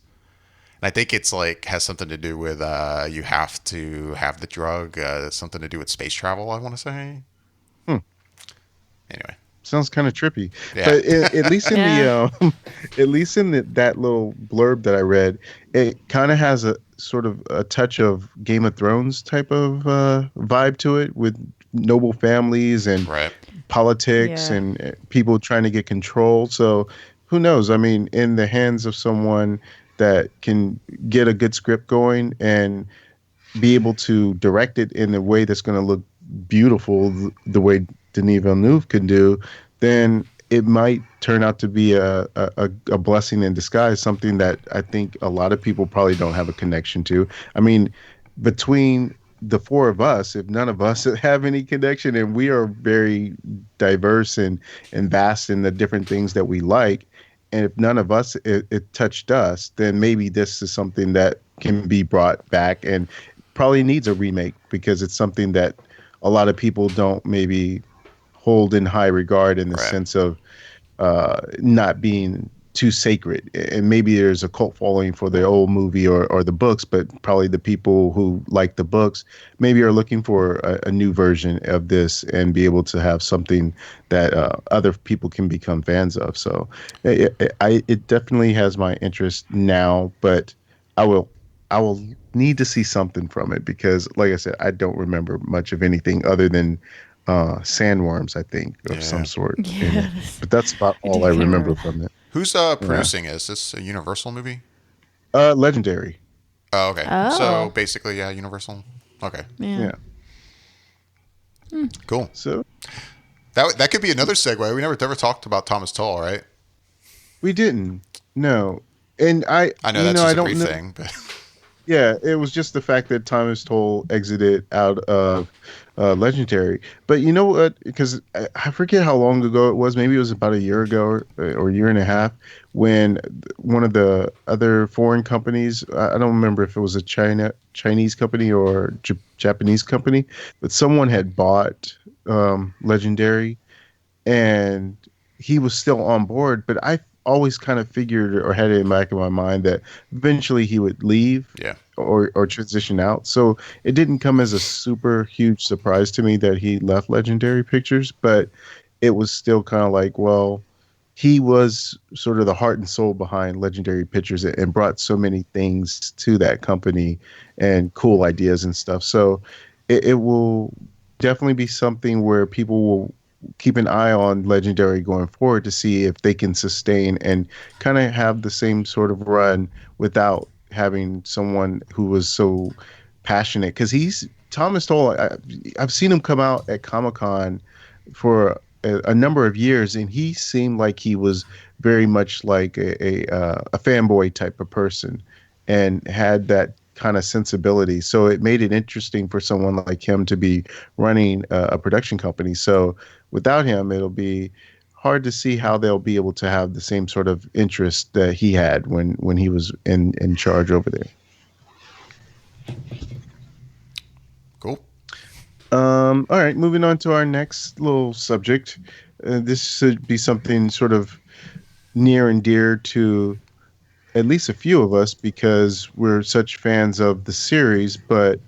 Speaker 1: And I think it's like has something to do with you have to have the drug. Something to do with space travel. I want to say.
Speaker 2: hmm,
Speaker 1: Anyway,
Speaker 2: sounds kind of trippy.
Speaker 1: yeah,
Speaker 2: But at least in
Speaker 4: Yeah.
Speaker 2: at least in that little blurb that I read, it kind of has a sort of a touch of Game of Thrones type of vibe to it with noble families and
Speaker 1: right.
Speaker 2: politics
Speaker 4: Yeah.
Speaker 2: and people trying to get control. So who knows? I mean, in the hands of someone that can get a good script going and be able to direct it in a way that's going to look beautiful, the way Denis Villeneuve can do, then it might turn out to be a blessing in disguise, something that I think a lot of people probably don't have a connection to. I mean, between the four of us, if none of us have any connection, and we are very diverse and vast in the different things that we like, and if none of us it touched us, then maybe this is something that can be brought back and probably needs a remake because it's something that a lot of people don't maybe hold in high regard in the
Speaker 1: Right.
Speaker 2: sense of not being too sacred. And maybe there's a cult following for the old movie or the books, but probably the people who like the books maybe are looking for a new version of this and be able to have something that other people can become fans of. So it definitely has my interest now, but I will I will need to see something from it because, like I said, I don't remember much of anything other than sandworms, I think, of some
Speaker 1: Yeah.
Speaker 2: sort. in
Speaker 4: Yeah.
Speaker 2: it. But that's about
Speaker 4: I do
Speaker 2: all I
Speaker 4: can't
Speaker 2: remember
Speaker 4: remember.
Speaker 2: from it.
Speaker 1: Who's producing it? Is this a Universal movie?
Speaker 2: Legendary.
Speaker 1: Oh, okay. So
Speaker 4: Oh.
Speaker 1: basically, yeah, Universal. Okay,
Speaker 4: Yeah.
Speaker 2: Yeah.
Speaker 1: cool.
Speaker 2: So
Speaker 1: That could be another segue. We never talked about Thomas Tull, right?
Speaker 2: we didn't. No. And
Speaker 1: I know that's
Speaker 2: I
Speaker 1: just a
Speaker 2: don't
Speaker 1: brief
Speaker 2: know.
Speaker 1: thing, but
Speaker 2: Yeah, it was just the fact that Thomas Toll exited out of Legendary. But you know what? Because I forget how long ago it was. Maybe it was about a year ago or a year and a half when one of the other foreign companies, I don't remember if it was a Chinese company or Japanese company, but someone had bought Legendary and he was still on board. But I always kind of figured or had it in the back of my mind that eventually he would leave
Speaker 1: yeah,
Speaker 2: or transition out. So it didn't come as a super huge surprise to me that he left Legendary Pictures, but it was still kind of like, well, he was sort of the heart and soul behind Legendary Pictures and brought so many things to that company and cool ideas and stuff. So it will definitely be something where people will keep an eye on Legendary going forward to see if they can sustain and kind of have the same sort of run without having someone who was so passionate. Because he's Thomas Toll. I've seen him come out at Comic-Con for a number of years, and he seemed like he was very much like a fanboy type of person, and had that kind of sensibility. So it made it interesting for someone like him to be running a production company. So without him, it'll be hard to see how they'll be able to have the same sort of interest that he had when he was in charge over there.
Speaker 1: cool.
Speaker 2: All right, moving on to our next little subject. This should be something sort of near and dear to at least a few of us because we're such fans of the series. But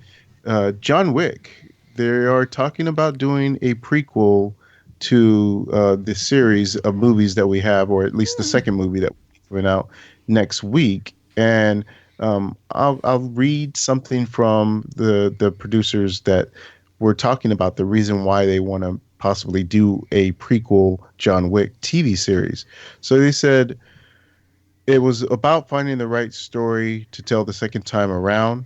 Speaker 2: John Wick, they are talking about doing a prequel to the series of movies that we have, or at least the second movie that will be coming out next week. And I'll read something from the producers that were talking about the reason why they want to possibly do a prequel John Wick TV series. So they said it was about finding the right story to tell the second time around.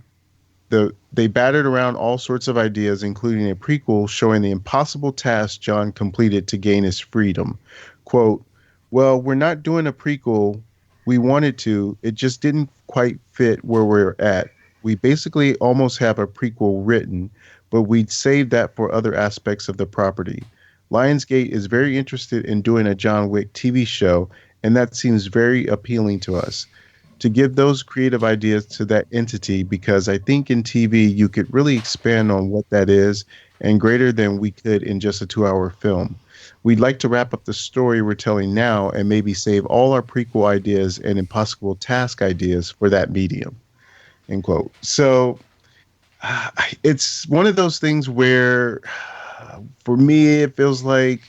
Speaker 2: They battered around all sorts of ideas, including a prequel showing the impossible task John completed to gain his freedom. Quote, well, we're not doing a prequel. We wanted to. It just didn't quite fit where we're at. We basically almost have a prequel written, but we'd save that for other aspects of the property. Lionsgate is very interested in doing a John Wick TV show, And that seems very appealing to us to give those creative ideas to that entity, because I think in TV you could really expand on what that is and greater than we could in just a 2-hour film. We'd like to wrap up the story we're telling now and maybe save all our prequel ideas and impossible task ideas for that medium. End quote. So it's one of those things where, for me, it feels like,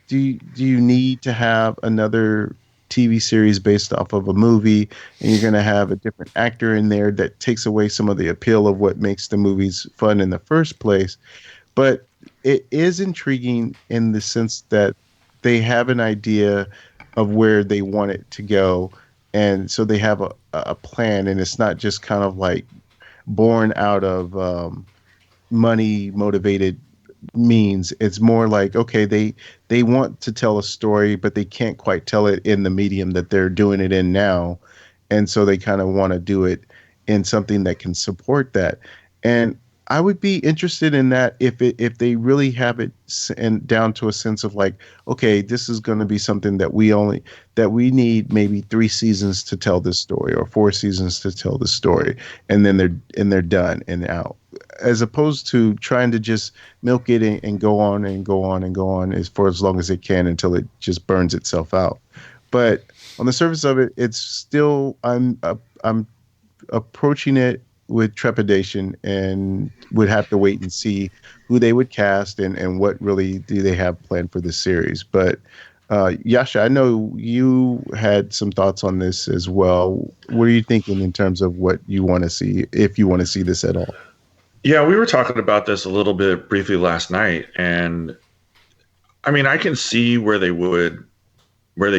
Speaker 2: do you need to have another TV series based off of a movie, and you're going to have a different actor in there that takes away some of the appeal of what makes the movies fun in the first place? But it is intriguing in the sense that they have an idea of where they want it to go, and so they have a plan, and it's not just kind of like born out of money motivated means. It's more like, okay, they want to tell a story, but they can't quite tell it in the medium that they're doing it in now, and so they kind of want to do it in something that can support that. And I would be interested in that if they really have it and down to a sense of like, okay, this is going to be something that we need maybe 3 seasons to tell this story, or 4 seasons to tell this story, and then they're done and out, as opposed to trying to just milk it and go on and go on and go on as long as it can until it just burns itself out. But on the surface of it, it's still, I'm approaching it with trepidation, and would have to wait and see who they would cast and what really do they have planned for this series. But Jascha, I know you had some thoughts on this as well. What are you thinking in terms of what you want to see, if you want to see this at all?
Speaker 3: Yeah, we were talking about this a little bit briefly last night, and I mean, I can see where they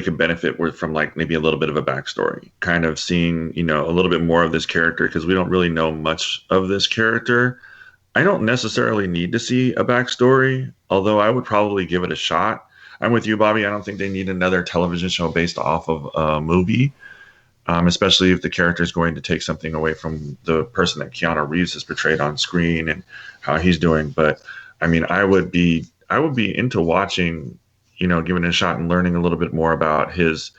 Speaker 3: could benefit from like maybe a little bit of a backstory, kind of seeing, a little bit more of this character, because we don't really know much of this character. I don't necessarily need to see a backstory, although I would probably give it a shot. I'm with you, Bobby. I don't think they need another television show based off of a movie, especially if the character is going to take something away from the person that Keanu Reeves has portrayed on screen and how he's doing. But I mean, I would be into watching, giving it a shot and learning a little bit more about his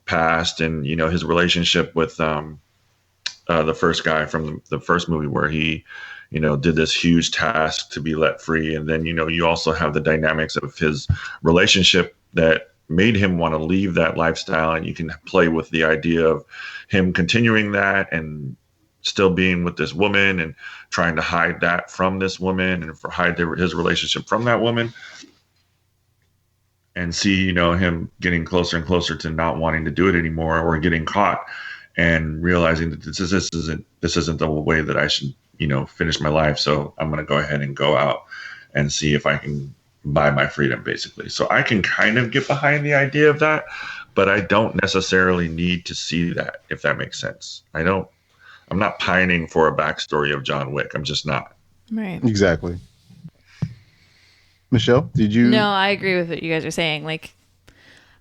Speaker 3: past and, his relationship with the first guy from the first movie, where he, did this huge task to be let free. And then, you also have the dynamics of his relationship that made him want to leave that lifestyle. And you can play with the idea of him continuing that and still being with this woman and trying to hide that from this woman and hide his relationship from that woman. And see, him getting closer and closer to not wanting to do it anymore, or getting caught and realizing that this isn't the way that I should, finish my life. So I'm going to go ahead and go out and see if I can buy my freedom, basically. So I can kind of get behind the idea of that, but I don't necessarily need to see that, if that makes sense. I'm not pining for a backstory of John Wick. I'm just not.
Speaker 4: Right.
Speaker 2: Exactly. Michelle, did you?
Speaker 4: No, I agree with what you guys are saying. Like,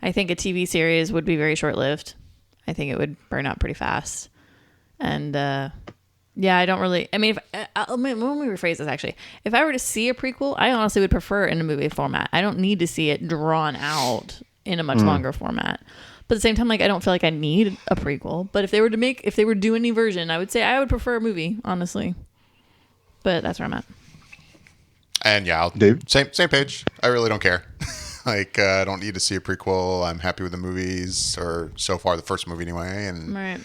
Speaker 4: I think a TV series would be very short-lived. I think it would burn out pretty fast. And yeah, I don't really. I mean, let me rephrase this. Actually, if I were to see a prequel, I honestly would prefer it in a movie format. I don't need to see it drawn out in a much longer format. But at the same time, like, I don't feel like I need a prequel. But if they were to do any version, I would say I would prefer a movie, honestly. But that's where I'm at.
Speaker 1: And yeah,
Speaker 2: Dave?
Speaker 1: Same page. I really don't care. Like, I don't need to see a prequel. I'm happy with the movies, or so far the first movie anyway. And
Speaker 4: Right.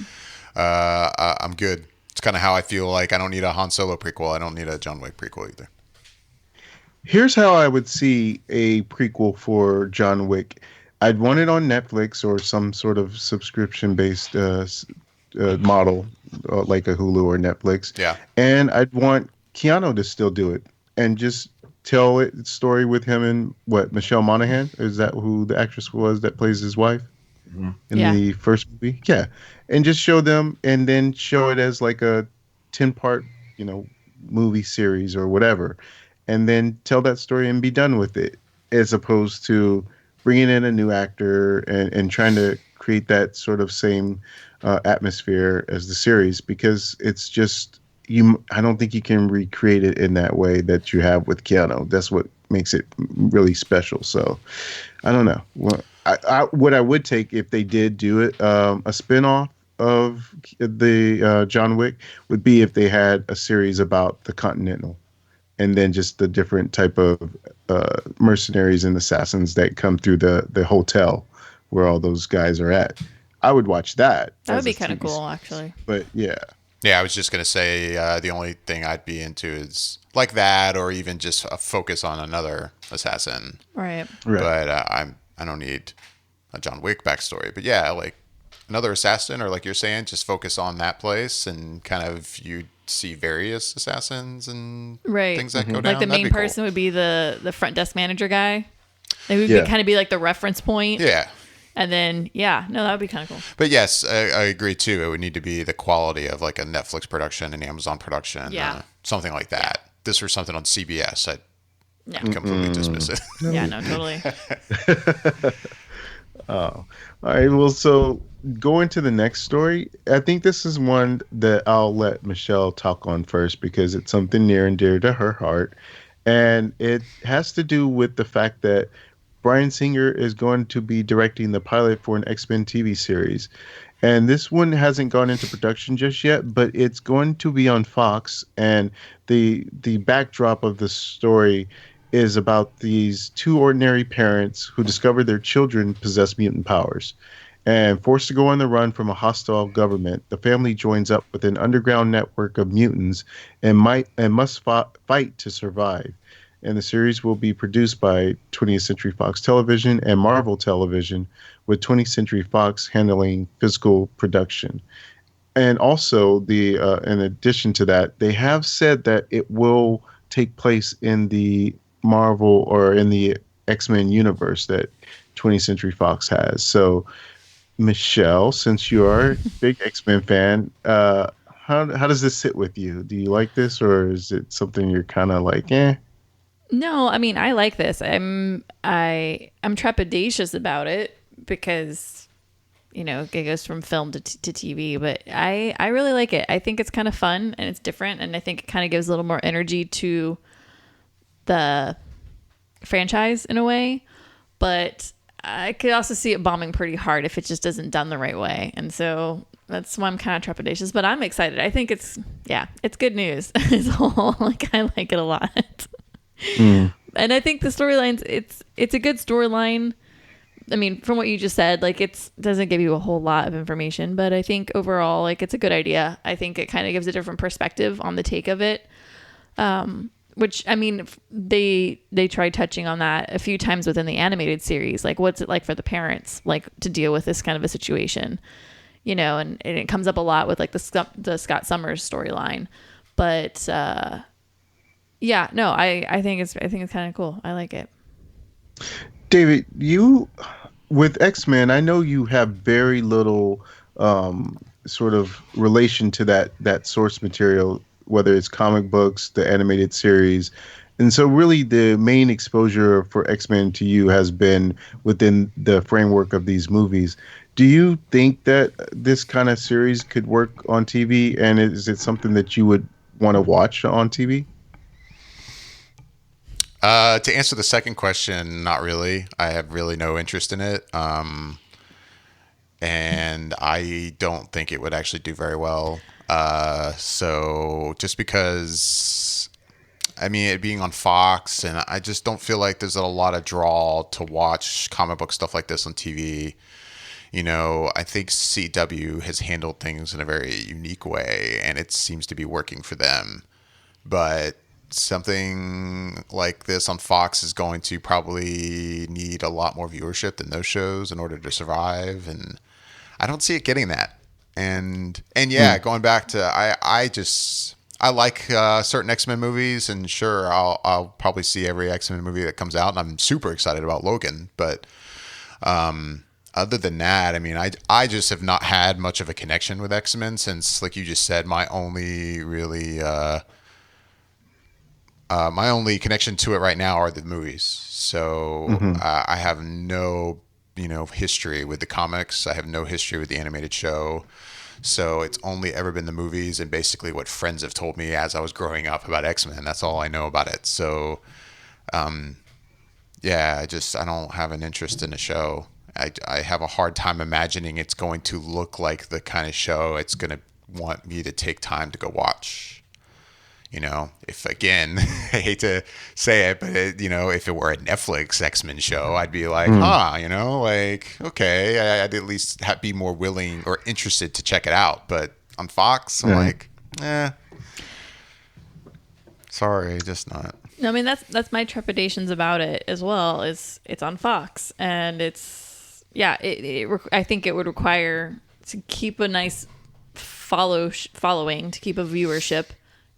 Speaker 1: I'm good. It's kind of how I feel. Like, I don't need a Han Solo prequel. I don't need a John Wick prequel either.
Speaker 2: Here's how I would see a prequel for John Wick. I'd want it on Netflix or some sort of subscription-based model, like a Hulu or Netflix.
Speaker 1: Yeah.
Speaker 2: And I'd want Keanu to still do it and just tell its story with him and Michelle Monaghan? Is that who the actress was that plays his wife in the first movie? Yeah. And just show them, and then show it as like a 10-part, movie series or whatever. And then tell that story and be done with it, as opposed to bringing in a new actor and trying to create that sort of same atmosphere as the series, because it's just, I don't think you can recreate it in that way that you have with Keanu. That's what makes it really special. So I don't know. what I would take if they did do it, a spin-off of the John Wick would be if they had a series about the Continental, and then just the different type of mercenaries and assassins that come through the hotel where all those guys are at. I would watch that.
Speaker 4: That would
Speaker 2: as
Speaker 4: be
Speaker 2: a
Speaker 4: kind of
Speaker 2: TV
Speaker 4: cool,
Speaker 2: series.
Speaker 4: actually.
Speaker 2: But yeah,
Speaker 1: Yeah, I was just gonna say the only thing I'd be into is like that, or even just a focus on another assassin.
Speaker 4: Right.
Speaker 2: right.
Speaker 1: But I don't need a John Wick backstory. But yeah, like another assassin, or like you're saying, just focus on that place and kind of you see various assassins and
Speaker 4: Right.
Speaker 1: things that go down.
Speaker 4: Like the
Speaker 1: That'd
Speaker 4: main
Speaker 1: be cool.
Speaker 4: person would be the front desk manager guy. It would
Speaker 2: Yeah.
Speaker 4: kind of be like the reference point.
Speaker 1: Yeah.
Speaker 4: And then, yeah, no, that would be kind of cool.
Speaker 1: But yes, I agree too. It would need to be the quality of like a Netflix production, an Amazon production,
Speaker 4: Yeah.
Speaker 1: something like that. This was something on CBS. I'd
Speaker 4: Yeah.
Speaker 1: completely dismiss it.
Speaker 4: Yeah, no, totally.
Speaker 2: All right. Well, so going to the next story, I think this is one that I'll let Michelle talk on first because it's something near and dear to her heart. And it has to do with the fact that Bryan Singer is going to be directing the pilot for an X-Men TV series. And this one hasn't gone into production just yet, but it's going to be on Fox. And the backdrop of the story is about these two ordinary parents who discover their children possess mutant powers. And forced to go on the run from a hostile government, the family joins up with an underground network of mutants and must fight to survive. And the series will be produced by 20th Century Fox Television and Marvel Television, with 20th Century Fox handling physical production. And also, in addition to that, they have said that it will take place in the Marvel or in the X-Men universe that 20th Century Fox has. So, Michelle, since you are a big X-Men fan, how does this sit with you? Do you like this, or is it something you're kind of like, eh?
Speaker 4: No, I mean, I like this. I'm trepidatious about it because, you know, it goes from film to TV, but I really like it. I think it's kind of fun and it's different, and I think it kind of gives a little more energy to the franchise in a way, but I could also see it bombing pretty hard if it just isn't done the right way. And so that's why I'm kind of trepidatious, but I'm excited. I think it's good news. It's all like, I like it a lot. And I think the storylines, it's a good storyline. I mean, from what you just said, like it doesn't give you a whole lot of information, but I think overall, like it's a good idea. I think it kind of gives a different perspective on the take of it. Which, I mean, they tried touching on that a few times within the animated series. Like, what's it like for the parents, like, to deal with this kind of a situation, you know? And it comes up a lot with like the Scott Summers storyline. But yeah, no, I think it's kind of cool. I like it.
Speaker 2: David, you with X-Men, I know you have very little sort of relation to that source material, whether it's comic books, the animated series. And so really the main exposure for X-Men to you has been within the framework of these movies. Do you think that this kind of series could work on TV? And is it something that you would want to watch on TV?
Speaker 1: To answer the second question, not really. I have really no interest in it. And I don't think it would actually do very well. So just because, I mean, it being on Fox, and I just don't feel like there's a lot of draw to watch comic book stuff like this on TV. You know, I think CW has handled things in a very unique way, and it seems to be working for them. But something like this on Fox is going to probably need a lot more viewership than those shows in order to survive, and I don't see it getting that. And yeah, going back to I like certain X-Men movies, and sure, I'll probably see every X-Men movie that comes out, and I'm super excited about Logan. But other than that, I mean, I just have not had much of a connection with X-Men since, like you just said, my only connection to it right now are the movies. So I have no, history with the comics. I have no history with the animated show. So it's only ever been the movies and basically what friends have told me as I was growing up about X-Men. That's all I know about it. So, yeah, I don't have an interest in the show. I have a hard time imagining it's going to look like the kind of show it's going to want me to take time to go watch. If again, I hate to say it, but if it were a Netflix X-Men show, I'd be like, okay, I'd at least be more willing or interested to check it out. But on Fox, I'm like, sorry, just not.
Speaker 4: No, I mean that's my trepidations about it as well. Is it's on Fox, and it's I think it would require to keep a nice following, to keep a viewership.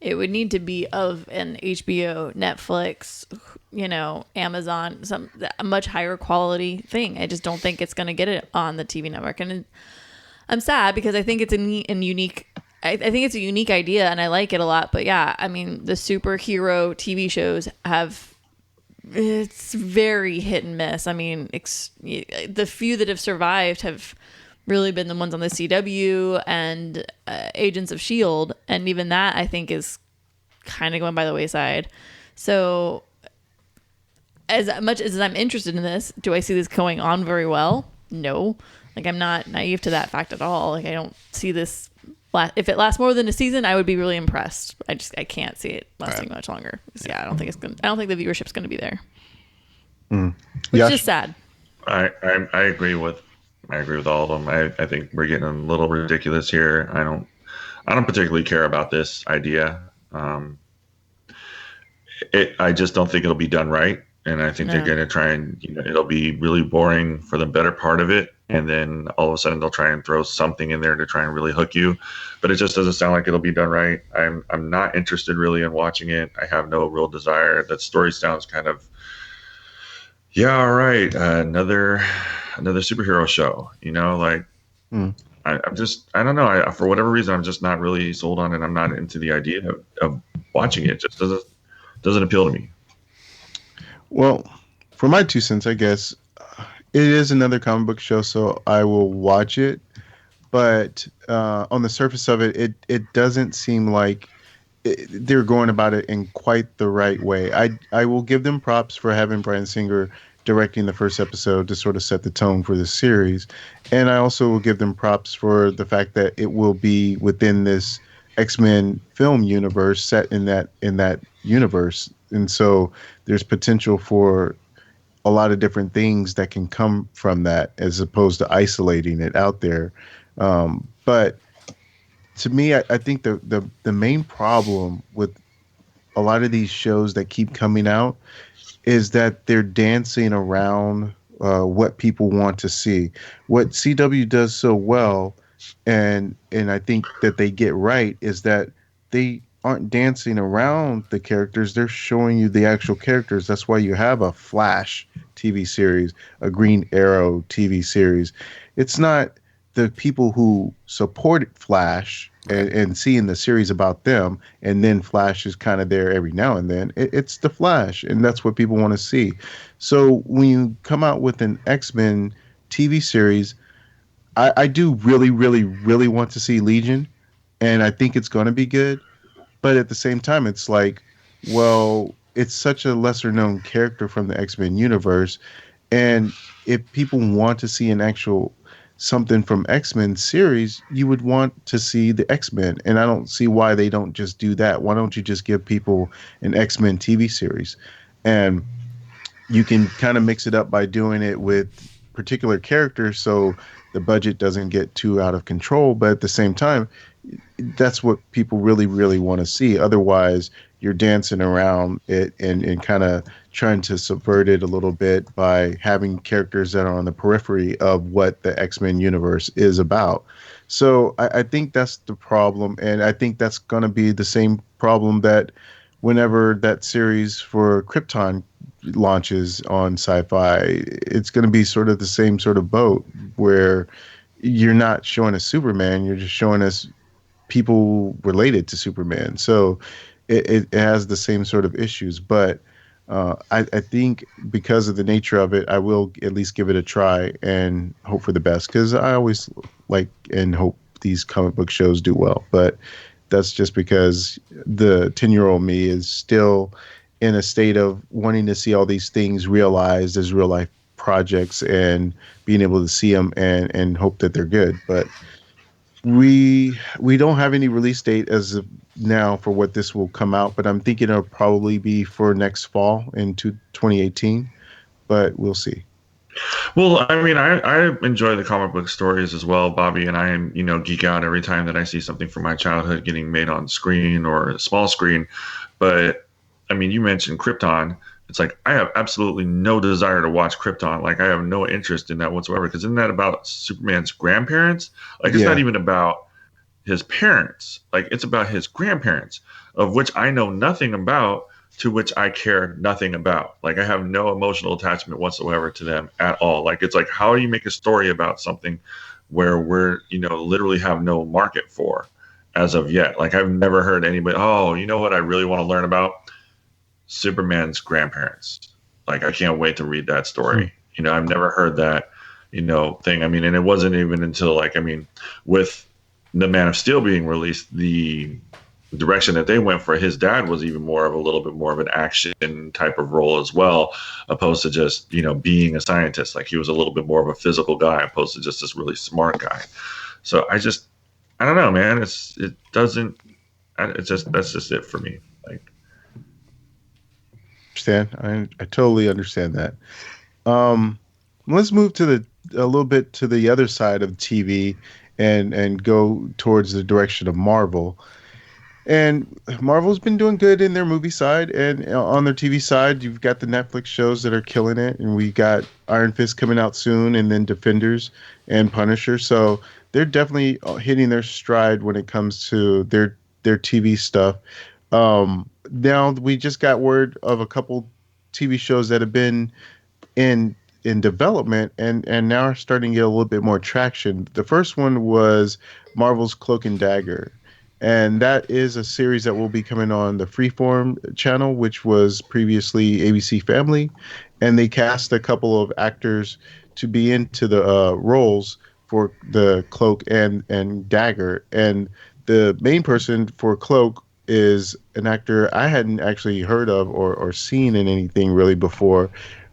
Speaker 4: It would need to be of an HBO, Netflix, Amazon, a much higher quality thing. I just don't think it's going to get it on the TV network, and I'm sad because I think it's a neat and unique. I think it's a unique idea, and I like it a lot. But yeah, I mean, the superhero TV shows it's very hit and miss. I mean, the few that have survived have really been the ones on the CW and Agents of S.H.I.E.L.D. And even that, I think, is kind of going by the wayside. So as much as I'm interested in this, do I see this going on very well? No. Like, I'm not naive to that fact at all. Like, I don't see this. If it lasts more than a season, I would be really impressed. I can't see it lasting much longer. Yeah, I don't think the viewership's going to be there. Which is just sad.
Speaker 3: I agree with all of them. I think we're getting a little ridiculous here. I don't particularly care about this idea. I just don't think it'll be done right. And I think they're going to try and, it'll be really boring for the better part of it. And then all of a sudden they'll try and throw something in there to try and really hook you. But it just doesn't sound like it'll be done right. I'm not interested really in watching it. I have no real desire. That story sounds kind of, all right, another superhero show, I don't know. For whatever reason, I'm just not really sold on it. I'm not into the idea of watching it. It just doesn't appeal to me.
Speaker 2: Well, for my 2 cents, I guess it is another comic book show, so I will watch it. But on the surface of it, it doesn't seem like they're going about it in quite the right way. I will give them props for having Bryan Singer directing the first episode to sort of set the tone for the series. And I also will give them props for the fact that it will be within this X-Men film universe, set in that universe. And so there's potential for a lot of different things that can come from that, as opposed to isolating it out there. But to me, I think the main problem with a lot of these shows that keep coming out is that they're dancing around what people want to see. What CW does so well, and I think that they get right, is that they aren't dancing around the characters. They're showing you the actual characters. That's why you have a Flash TV series, a Green Arrow TV series. It's not the people who supported Flash and seeing the series about them, and then Flash is kind of there every now and then. It's the Flash, and that's what people want to see. So when you come out with an X-Men TV series, I do really, really, really want to see Legion, and I think it's going to be good. But at the same time, it's like, well, it's such a lesser known character from the X-Men universe. And if people want to see an actual something from X-Men series, you would want to see the X-Men. And I don't see why they don't just do that. Why don't you just give people an X-Men TV series? And you can kind of mix it up by doing it with particular characters so the budget doesn't get too out of control. But at the same time, that's what people really, really want to see. Otherwise, you're dancing around it and kind of trying to subvert it a little bit by having characters that are on the periphery of what the X-Men universe is about. So I think that's the problem. And I think that's going to be the same problem that whenever that series for Krypton launches on Sci-Fi, it's going to be sort of the same sort of boat where you're not showing us Superman, you're just showing us people related to Superman. So it has the same sort of issues. But I think because of the nature of it, I will at least give it a try and hope for the best, because I always like and hope these comic book shows do well. But that's just because the 10-year-old me is still in a state of wanting to see all these things realized as real life projects and being able to see them and hope that they're good. But we don't have any release date as of now for what this will come out, but I'm thinking it'll probably be for next fall into 2018. But we'll see.
Speaker 3: Well, I mean, I enjoy the comic book stories as well, Bobby, and I, geek out every time that I see something from my childhood getting made on screen or a small screen. But I mean, you mentioned Krypton. It's like I have absolutely no desire to watch Krypton. Like I have no interest in that whatsoever. Because isn't that about Superman's grandparents? Like it's not even about his parents. Like it's about his grandparents, of which I know nothing about, to which I care nothing about. Like I have no emotional attachment whatsoever to them at all. Like it's like, how do you make a story about something where we're, literally have no market for as of yet? Like I've never heard anybody, oh, you know what I really want to learn about? Superman's grandparents. Like I can't wait to read that story. I've never heard that, thing. I mean, and it wasn't even until with the Man of Steel being released, the direction that they went for his dad was even more of a little bit more of an action type of role as well, opposed to just, being a scientist. Like he was a little bit more of a physical guy opposed to just this really smart guy. So I don't know, man. That's just it for me. Like,
Speaker 2: I totally understand that. Let's move to a little bit to the other side of TV and go towards the direction of Marvel. And Marvel's been doing good in their movie side, and on their TV side, you've got the Netflix shows that are killing it, and we got Iron Fist coming out soon, and then Defenders and Punisher. So they're definitely hitting their stride when it comes to their TV stuff. Now we just got word of a couple TV shows that have been in development and now are starting to get a little bit more traction. The first one was Marvel's Cloak and Dagger. And that is a series that will be coming on the Freeform channel, which was previously ABC Family. And they cast a couple of actors to be into the roles for the Cloak and Dagger. And the main person for Cloak is an actor I hadn't actually heard of or seen in anything really before,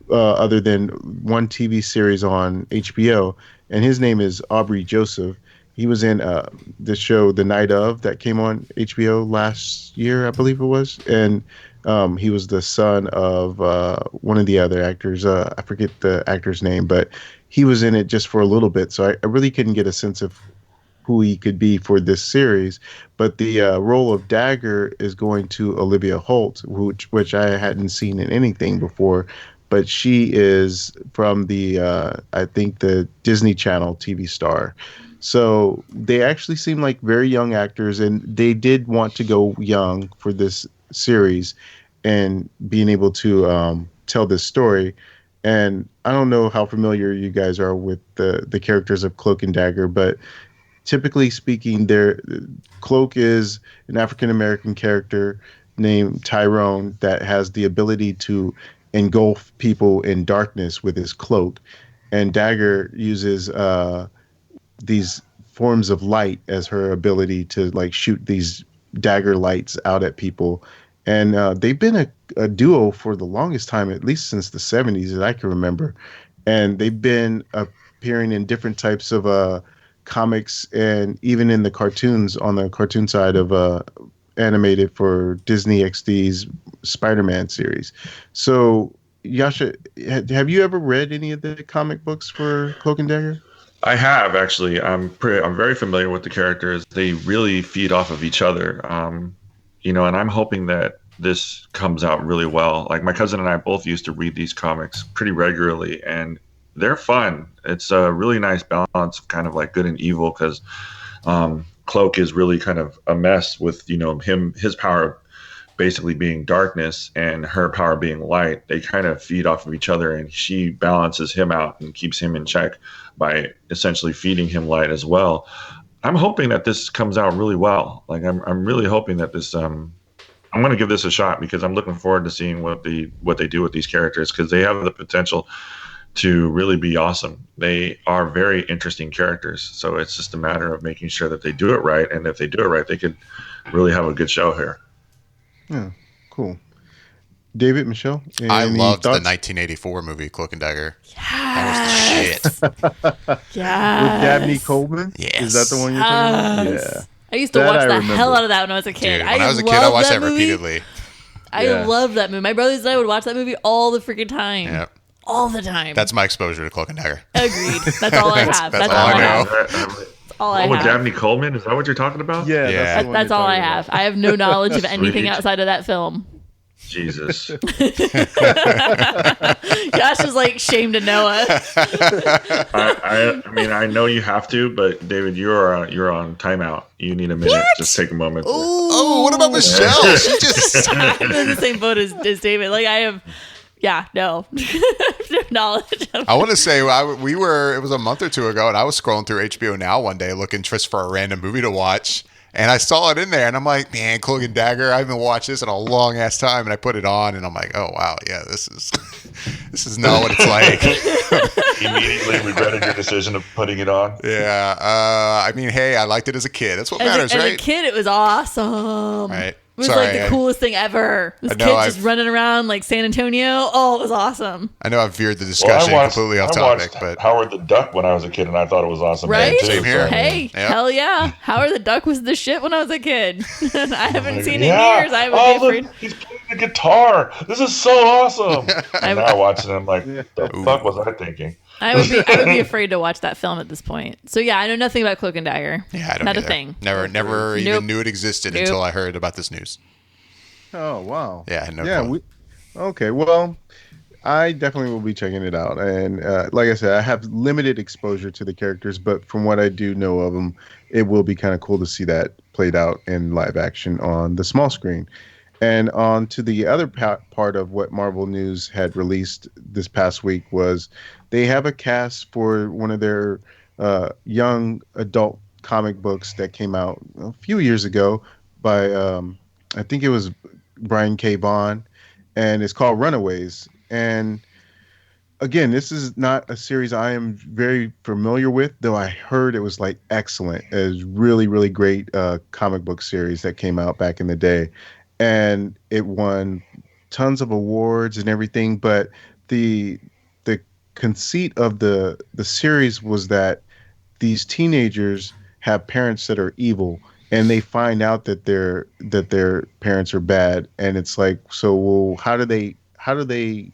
Speaker 2: other than one TV series on HBO. And his name is Aubrey Joseph. He was in the show The Night Of that came on HBO last year, I believe it was. And he was the son of one of the other actors. I forget the actor's name, but he was in it just for a little bit. So I really couldn't get a sense of who he could be for this series. But the role of Dagger is going to Olivia Holt, which I hadn't seen in anything before. But she is from I think the Disney Channel TV star. So they actually seem like very young actors, and they did want to go young for this series and being able to tell this story. And I don't know how familiar you guys are with the characters of Cloak and Dagger, but typically speaking, Cloak is an African-American character named Tyrone that has the ability to engulf people in darkness with his cloak. And Dagger uses these forms of light as her ability to shoot these dagger lights out at people. And they've been a duo for the longest time, at least since the 70s that I can remember. And they've been appearing in different types of comics and even in the cartoons on the cartoon side of animated for Disney XD's Spider-Man series. So Jascha, have you ever read any of the comic books for Cloak and Dagger?
Speaker 3: I have actually. I'm very familiar with the characters. They really feed off of each other. And I'm hoping that this comes out really well. Like my cousin and I both used to read these comics pretty regularly, and they're fun. It's a really nice balance of kind of like good and evil, because Cloak is really kind of a mess with his power basically being darkness and her power being light. They kind of feed off of each other, and she balances him out and keeps him in check by essentially feeding him light as well. I'm hoping that this comes out really well. Like I'm really hoping that this I'm going to give this a shot, because I'm looking forward to seeing what they do with these characters, because they have the potential to really be awesome. They are very interesting characters. So it's just a matter of making sure that they do it right, and if they do it right, they could really have a good show here.
Speaker 2: Yeah, cool. David, Michelle,
Speaker 1: I loved
Speaker 2: thoughts?
Speaker 1: the 1984 movie Cloak and Dagger.
Speaker 4: Yes.
Speaker 1: That was the shit.
Speaker 4: Yes.
Speaker 2: With Dabney Coleman?
Speaker 1: Yes.
Speaker 2: Is that the one you're talking about?
Speaker 4: Yes.
Speaker 2: Yeah.
Speaker 4: I used to
Speaker 2: That
Speaker 4: watch
Speaker 2: I
Speaker 4: the
Speaker 2: remember.
Speaker 4: hell out of that when I was a kid.
Speaker 1: Dude, when I was a kid, I
Speaker 4: loved
Speaker 1: watched that
Speaker 4: movie.
Speaker 1: repeatedly.
Speaker 4: I
Speaker 2: Yeah.
Speaker 4: love that movie. My brothers and I would watch that movie all the freaking time.
Speaker 1: Yeah.
Speaker 4: All the time.
Speaker 1: That's my exposure to Cloak and Dagger.
Speaker 4: Agreed. That's all I have.
Speaker 1: That's
Speaker 4: That's
Speaker 1: all
Speaker 4: all
Speaker 1: I
Speaker 4: I
Speaker 1: know.
Speaker 4: have. All I
Speaker 3: Oh, with
Speaker 4: have.
Speaker 3: Dabney Coleman? Is that what you're talking about?
Speaker 2: Yeah,
Speaker 1: Yeah.
Speaker 2: that's, the one
Speaker 4: That's
Speaker 2: you're
Speaker 4: all I
Speaker 2: talking
Speaker 4: have.
Speaker 2: about.
Speaker 4: I have no knowledge of anything
Speaker 3: Sweet.
Speaker 4: outside of that film.
Speaker 3: Jesus.
Speaker 4: Josh is like shame to Noah.
Speaker 3: I mean, I know you have to, but David, you're on timeout. You need a minute.
Speaker 1: What?
Speaker 3: Just take a moment.
Speaker 1: Oh, what about Michelle? She just.
Speaker 4: I'm in the same boat as David. Like I have, no knowledge.
Speaker 1: I want to say we were. It was a month or two ago, and I was scrolling through HBO Now one day looking just for a random movie to watch, and I saw it in there, and I'm like, man, Cloak and Dagger. I haven't watched this in a long ass time, and I put it on, and I'm like, oh wow, yeah, this is not what it's like.
Speaker 5: Immediately regretted your decision of putting it on.
Speaker 1: Yeah, I mean, hey, I liked it as a kid. That's what matters,
Speaker 4: as
Speaker 1: right?
Speaker 4: a kid, it was awesome.
Speaker 1: Right.
Speaker 4: It was
Speaker 1: Sorry,
Speaker 4: like the coolest thing ever. This
Speaker 1: I know
Speaker 4: kid
Speaker 1: I've-
Speaker 4: just running around like San Antonio. Oh, it was awesome.
Speaker 1: I know I've veered the
Speaker 5: Well,
Speaker 1: discussion completely off topic, but
Speaker 5: Howard the Duck when I was a kid, and I thought it was awesome.
Speaker 4: Right?
Speaker 5: then, too,
Speaker 1: Same here.
Speaker 5: so-
Speaker 4: Hey,
Speaker 1: Yeah.
Speaker 4: hell yeah. Howard the Duck was the shit when I was a kid. I haven't seen it in
Speaker 5: Yeah.
Speaker 4: years. I would
Speaker 5: Oh,
Speaker 4: be afraid.
Speaker 5: look, he's playing the guitar. This is so awesome. And now watching it, I'm like, the fuck was I thinking?
Speaker 4: I would be afraid to watch that film at this point. So yeah, I know nothing about Cloak and Dagger.
Speaker 1: yeah, I don't
Speaker 4: Not
Speaker 1: either.
Speaker 4: a thing.
Speaker 1: Never
Speaker 4: Nope.
Speaker 1: even knew it existed
Speaker 4: Nope.
Speaker 1: until I heard about this news.
Speaker 2: Oh, wow.
Speaker 1: Yeah, I had no
Speaker 2: Yeah,
Speaker 1: clue.
Speaker 2: okay. Well, I definitely will be checking it out. And like I said, I have limited exposure to the characters, but from what I do know of them, it will be kind of cool to see that played out in live action on the small screen. And on to the other part of what Marvel News had released this past week was they have a cast for one of their young adult comic books that came out a few years ago by, I think it was Brian K. Vaughan, and it's called Runaways. And again, this is not a series I am very familiar with, though I heard it was like excellent. It was really, really great comic book series that came out back in the day. And it won tons of awards and everything. But the conceit of the series was that these teenagers have parents that are evil, and they find out that their parents are bad, and it's like, so well, how do they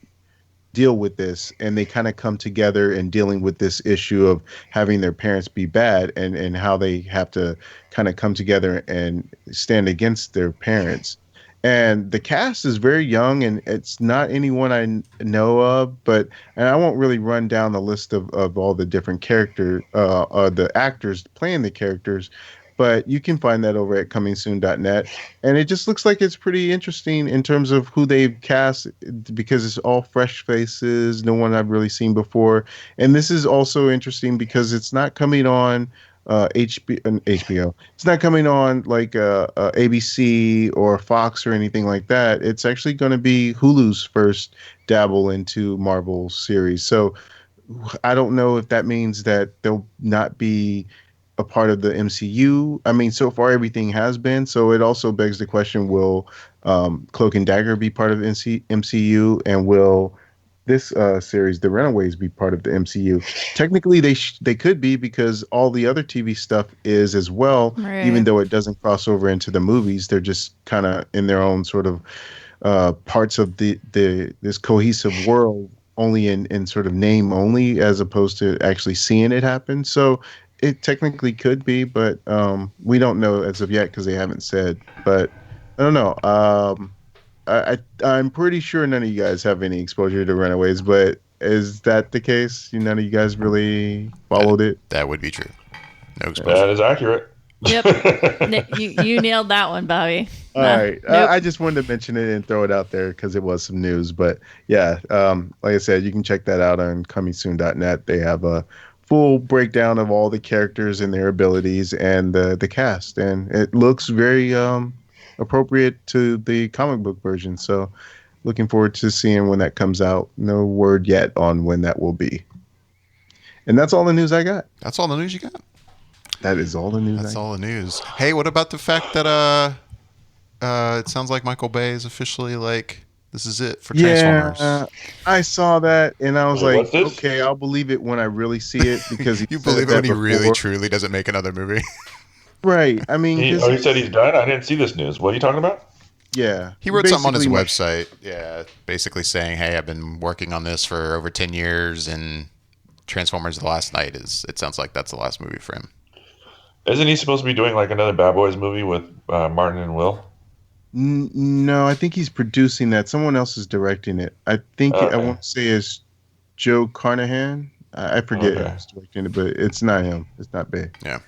Speaker 2: deal with this? And they kind of come together in dealing with this issue of having their parents be bad, and how they have to kind of come together and stand against their parents. And the cast is very young, and it's not anyone I know of, and I won't really run down the list of all the different the actors playing the characters, but you can find that over at comingsoon.net. And it just looks like it's pretty interesting in terms of who they've cast, because it's all fresh faces, no one I've really seen before. And this is also interesting because it's not coming on HBO. It's not coming on like ABC or Fox or anything like that. It's actually going to be Hulu's first dabble into Marvel series. So I don't know if that means that they'll not be a part of the MCU. I mean, so far everything has been. So it also begs the question: will Cloak and Dagger be part of MCU, and will this series, The Runaways, be part of the MCU? Technically, they could be, because all the other TV stuff is as well.
Speaker 4: Right.
Speaker 2: Even though it doesn't cross over into the movies, they're just kind of in their own sort of parts of this cohesive world, only in sort of name only, as opposed to actually seeing it happen. So it technically could be, but we don't know as of yet because they haven't said. But I don't know. I'm pretty sure none of you guys have any exposure to Runaways, but is that the case? None of you guys really followed it?
Speaker 1: That would be true. No exposure.
Speaker 5: That is accurate.
Speaker 4: Yep. You nailed that one, Bobby.
Speaker 2: All
Speaker 4: Nah,
Speaker 2: right.
Speaker 4: nope.
Speaker 2: I just wanted to mention it and throw it out there because it was some news. But yeah, like I said, you can check that out on comingsoon.net. They have a full breakdown of all the characters and their abilities and the cast. And it looks very appropriate to the comic book version. So looking forward to seeing when that comes out. No word yet on when that will be. And that's all the news I got.
Speaker 1: That's all the news you got?
Speaker 2: That is all the news
Speaker 1: That's
Speaker 2: I got.
Speaker 1: all the news. Hey, what about the fact that it sounds like Michael Bay is officially like This is it for Transformers.
Speaker 2: Yeah, I saw that and I was
Speaker 5: Wait,
Speaker 2: like,
Speaker 5: what's this?
Speaker 2: okay, I'll believe it when I really see it because he
Speaker 1: You
Speaker 2: said
Speaker 1: believe it
Speaker 2: that
Speaker 1: when he really
Speaker 2: before.
Speaker 1: truly doesn't make another movie.
Speaker 2: Right. I mean,
Speaker 5: He,
Speaker 2: because
Speaker 5: he said he's done. I didn't see this news. What are you talking about?
Speaker 2: yeah,
Speaker 1: He wrote something on his
Speaker 2: basically
Speaker 1: website, yeah, basically saying, "Hey, I've been working on this for over 10 years, and Transformers: The Last Night is. It sounds like that's the last movie for him."
Speaker 5: Isn't he supposed to be doing like another Bad Boys movie with Martin and Will?
Speaker 2: No, I think he's producing that. Someone else is directing it. I think I
Speaker 5: Okay.
Speaker 2: won't say it's Joe Carnahan. I forget
Speaker 5: Okay.
Speaker 2: who's directing it, but it's not him. It's not big.
Speaker 1: Yeah,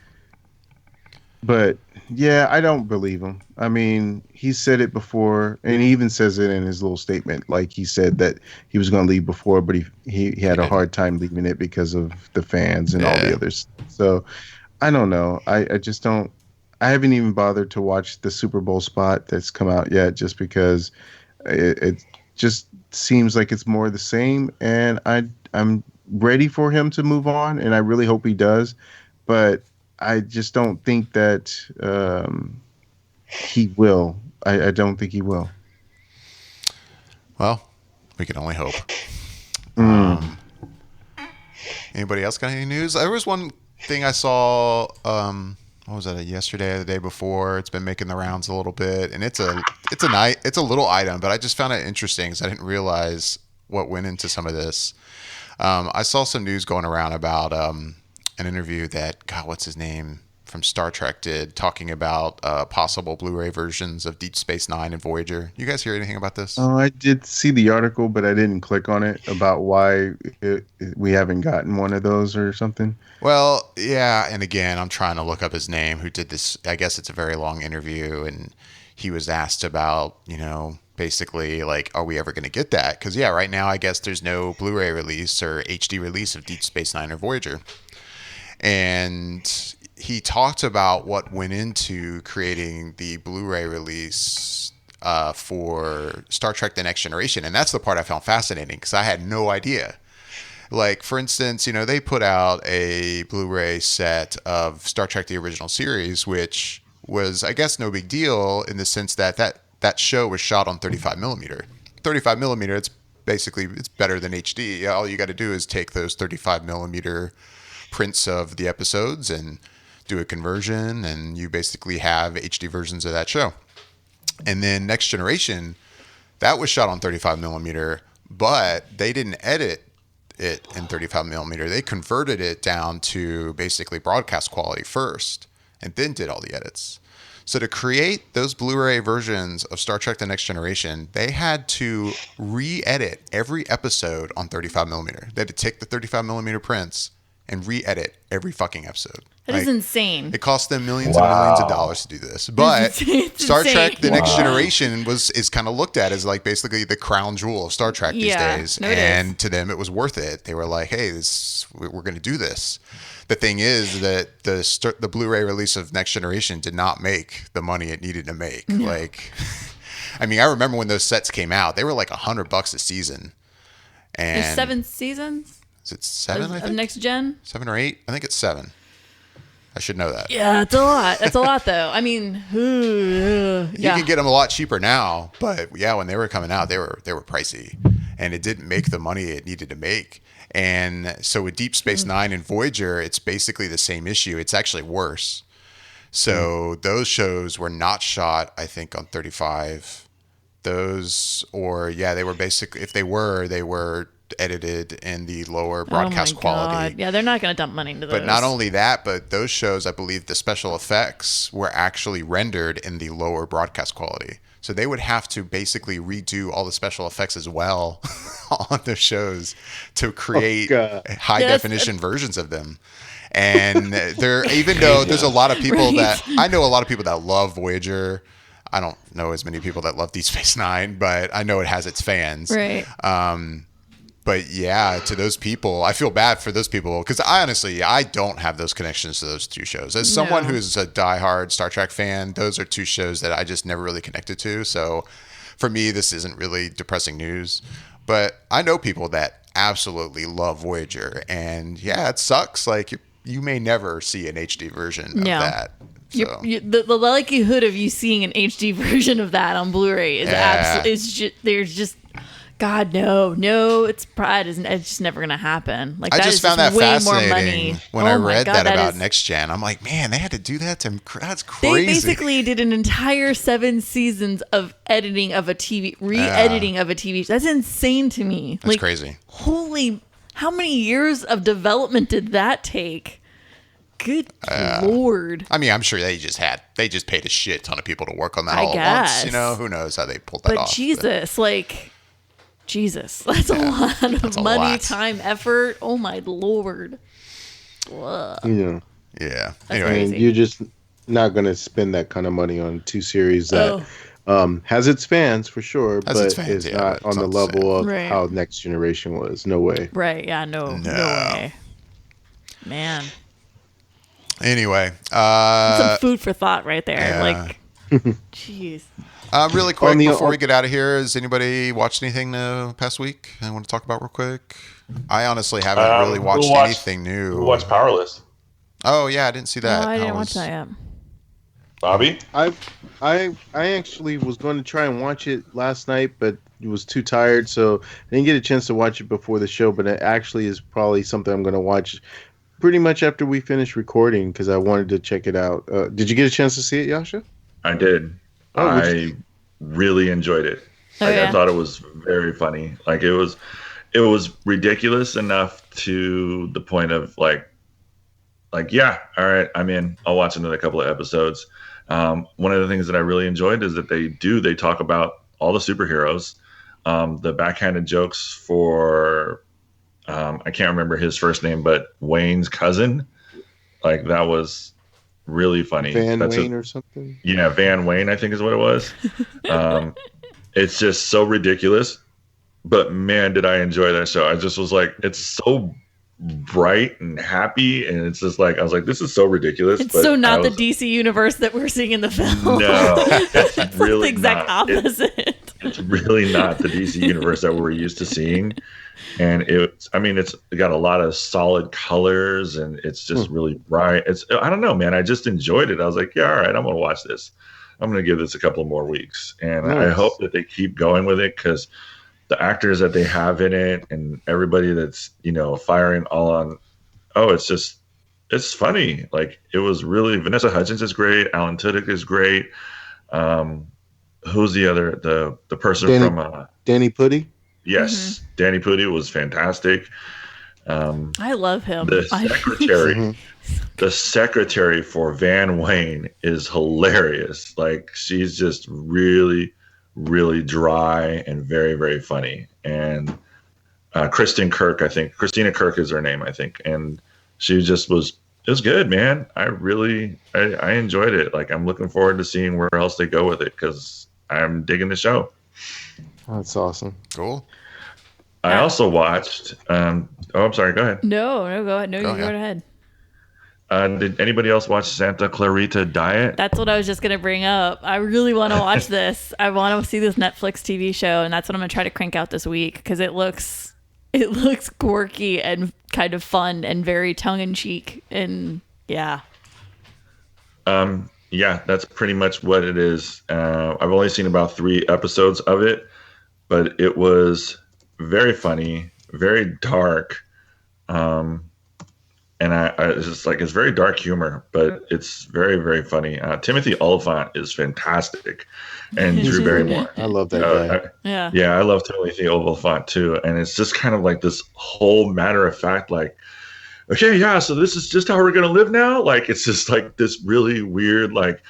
Speaker 2: But yeah, I don't believe him. I mean, he said it before, and he even says it in his little statement. Like he said that he was going to leave before, but he had a
Speaker 1: didn't.
Speaker 2: hard time leaving it because of the fans and all the
Speaker 1: Yeah.
Speaker 2: others. So I don't know. I just don't. I haven't even bothered to watch the Super Bowl spot that's come out yet, just because it just seems like it's more of the same. And I'm ready for him to move on, and I really hope he does. But I just don't think that he will. I don't think he will.
Speaker 1: well, we can only hope. Anybody else got any news? There was one thing I saw. What was that? Yesterday or the day before? It's been making the rounds a little bit, and it's a little item, but I just found it interesting because I didn't realize what went into some of this. I saw some news going around about an interview that what's his name from Star Trek did, talking about possible Blu-ray versions of Deep Space Nine and Voyager. You guys hear anything about this?
Speaker 2: Oh, I did see the article, but I didn't click on it about why we haven't gotten one of those or something.
Speaker 1: Well, yeah, and again, I'm trying to look up his name, who did this. I guess it's a very long interview, and he was asked about, basically, like, are we ever going to get that? Because, yeah, right now, I guess there's no Blu-ray release or HD release of Deep Space Nine or Voyager. And he talked about what went into creating the Blu-ray release for Star Trek The Next Generation. And that's the part I found fascinating because I had no idea. Like, for instance, they put out a Blu-ray set of Star Trek The Original Series, which was, I guess, no big deal in the sense that show was shot on 35 millimeter. 35 millimeter, it's better than HD. All you got to do is take those 35 millimeter prints of the episodes and do a conversion, and you basically have HD versions of that show. And then Next Generation, that was shot on 35 millimeter, but they didn't edit it in 35 millimeter. They converted it down to basically broadcast quality first and then did all the edits. So to create those Blu-ray versions of Star Trek The Next Generation, they had to re-edit every episode on 35 millimeter. They had to take the 35 millimeter prints and re-edit every fucking episode.
Speaker 4: That is insane.
Speaker 1: It cost them millions and millions of dollars to do this. But
Speaker 4: It's
Speaker 1: Star Trek
Speaker 4: insane.
Speaker 1: The Next Generation is kind of looked at as like basically the crown jewel of Star Trek these days.
Speaker 4: No, it
Speaker 1: And
Speaker 4: is.
Speaker 1: to them, it was worth it. They were like, hey, we're going to do this. The thing is that the Blu-ray release of Next Generation did not make the money it needed to make. Like, I mean, I remember when those sets came out, they were like $100 a season. And
Speaker 4: There's 7 seasons
Speaker 1: is it 7? I
Speaker 4: of
Speaker 1: think
Speaker 4: Next Gen.
Speaker 1: 7 or 8. I think it's 7. I should know that.
Speaker 4: Yeah, it's a lot. That's a lot, though. I mean,
Speaker 1: You
Speaker 4: yeah.
Speaker 1: can get them a lot cheaper now, but yeah, when they were coming out, they were pricey, and it didn't make the money it needed to make. And so with Deep Space Nine and Voyager, it's basically the same issue. It's actually worse. So those shows were not shot, I think, on 35. They were basically, if they were edited in the lower broadcast quality.
Speaker 4: Yeah, they're not going to dump money into those.
Speaker 1: But not only that, but those shows, I believe the special effects were actually rendered in the lower broadcast quality. So they would have to basically redo all the special effects as well on those shows to create high definition versions of them. And even though there's a lot of people I know a lot of people that love Voyager. I don't know as many people that love Deep Space Nine, but I know it has its fans.
Speaker 4: Right.
Speaker 1: But yeah, to those people, I feel bad for those people because I don't have those connections to those two shows. As someone who's a diehard Star Trek fan, those are two shows that I just never really connected to. So for me, this isn't really depressing news. But I know people that absolutely love Voyager, and yeah, it sucks. Like you may never see an HD version of that. So.
Speaker 4: The likelihood of you seeing an HD version of that on Blu-ray is absolutely. It's just there's just. God, no, it's just never gonna happen. Like
Speaker 1: I
Speaker 4: that
Speaker 1: just
Speaker 4: is
Speaker 1: found
Speaker 4: just
Speaker 1: that
Speaker 4: way
Speaker 1: fascinating
Speaker 4: more money.
Speaker 1: when I
Speaker 4: Oh my
Speaker 1: read
Speaker 4: God,
Speaker 1: that about
Speaker 4: is,
Speaker 1: Next Gen. I'm like, man, they had to do that to. That's
Speaker 4: They
Speaker 1: crazy.
Speaker 4: basically did an entire 7 seasons of editing of a TV, re-editing of a TV. That's insane to me.
Speaker 1: That's crazy.
Speaker 4: Holy, how many years of development did that take? Good Lord.
Speaker 1: I mean, I'm sure they just paid a shit ton of people to work on that
Speaker 4: I
Speaker 1: all at once.
Speaker 4: guess.
Speaker 1: You know, who knows how they pulled that
Speaker 4: But
Speaker 1: off.
Speaker 4: Jesus, that's a lot of
Speaker 1: a
Speaker 4: money,
Speaker 1: lot.
Speaker 4: time, effort. Oh my Lord. Ugh.
Speaker 2: Yeah.
Speaker 1: Yeah.
Speaker 4: That's
Speaker 1: Anyway,
Speaker 4: crazy.
Speaker 2: And you're just not going to spend that kind of money on two series that has its fans for sure,
Speaker 1: Has its
Speaker 2: but
Speaker 1: fans,
Speaker 2: is
Speaker 1: yeah,
Speaker 2: not
Speaker 1: but it's
Speaker 2: on the
Speaker 1: not the
Speaker 2: level of
Speaker 4: Right.
Speaker 2: how Next Generation was. No way.
Speaker 4: Right, yeah, no way. Man.
Speaker 1: anyway,
Speaker 4: Some food for thought right there.
Speaker 1: yeah.
Speaker 4: Like, jeez.
Speaker 1: Really quick
Speaker 2: On the-
Speaker 1: before we get out of here, has anybody watched anything the past week I want to talk about real quick? I honestly haven't really watched anything new.
Speaker 5: We'll watch Powerless.
Speaker 1: Oh yeah, I didn't see that.
Speaker 4: No, I didn't
Speaker 1: How
Speaker 4: watch
Speaker 1: was-
Speaker 4: that yet.
Speaker 5: Bobby?
Speaker 2: I actually was going to try and watch it last night, but was too tired, so I didn't get a chance to watch it before the show. But it actually is probably something I'm going to watch pretty much after we finish recording because I wanted to check it out. Did you get a chance to see it, Jascha?
Speaker 3: I did.
Speaker 2: Oh,
Speaker 3: I really enjoyed it.
Speaker 4: Oh,
Speaker 3: Like,
Speaker 4: yeah?
Speaker 3: I thought it was very funny. Like it was ridiculous enough to the point of like yeah, all right, I'm in. I'll watch another couple of episodes. One of the things that I really enjoyed is that they talk about all the superheroes, the backhanded jokes for I can't remember his first name, but Wayne's cousin. Like that was really funny.
Speaker 2: Van
Speaker 3: That's
Speaker 2: Wayne or something?
Speaker 3: Yeah, Van Wayne, I think is what it was. It's just so ridiculous. But man, did I enjoy that show. I just was like, it's so bright and happy. And it's just like, I was like, this is so ridiculous.
Speaker 4: It's
Speaker 3: but
Speaker 4: so not
Speaker 3: I
Speaker 4: the
Speaker 3: was-
Speaker 4: DC universe that we're seeing in the film.
Speaker 3: No, it's
Speaker 4: It's
Speaker 3: really
Speaker 4: like the exact
Speaker 3: not.
Speaker 4: opposite.
Speaker 3: It's really not the DC universe that we're used to seeing. And it's got a lot of solid colors and it's just really bright. I don't know, man. I just enjoyed it. I was like, yeah, all right, I'm going to watch this. I'm going to give this a couple more weeks. And I
Speaker 2: Nice.
Speaker 3: hope that they keep going with it because the actors that they have in it and everybody that's, firing all on, it's funny. Like it was really, Vanessa Hudgens is great. Alan Tudyk is great. Who's the other, the person from,
Speaker 2: Danny Pudi?
Speaker 3: yes, Danny Pudi was fantastic.
Speaker 4: I love him.
Speaker 3: The secretary, the secretary for Van Wayne is hilarious. Like she's just really, really dry and very, very funny. And Christina Kirk is her name, I think. And she just it was good, man. I enjoyed it. Like I'm looking forward to seeing where else they go with it because I'm digging the show.
Speaker 2: That's awesome.
Speaker 1: Cool.
Speaker 3: I also watched. I'm sorry. Go ahead.
Speaker 4: No, go ahead. No,
Speaker 1: Go
Speaker 4: you go
Speaker 1: ahead.
Speaker 4: ahead.
Speaker 3: Did anybody else watch Santa Clarita Diet?
Speaker 4: That's what I was just gonna bring up. I really want to watch this. I want to see this Netflix TV show, and that's what I'm gonna try to crank out this week because it looks quirky and kind of fun and very tongue in cheek. And yeah,
Speaker 3: Yeah, that's pretty much what it is. I've only seen about 3 episodes of it, but it was very funny, very dark. And it's just like, it's very dark humor, but it's very, very funny. Timothy Oliphant is fantastic. And Drew Barrymore.
Speaker 2: I love that guy.
Speaker 4: yeah,
Speaker 3: Yeah, I love Timothy Oliphant too. And it's just kind of like this whole matter of fact, like, okay, yeah, so this is just how we're going to live now. Like, it's just like this really weird, like,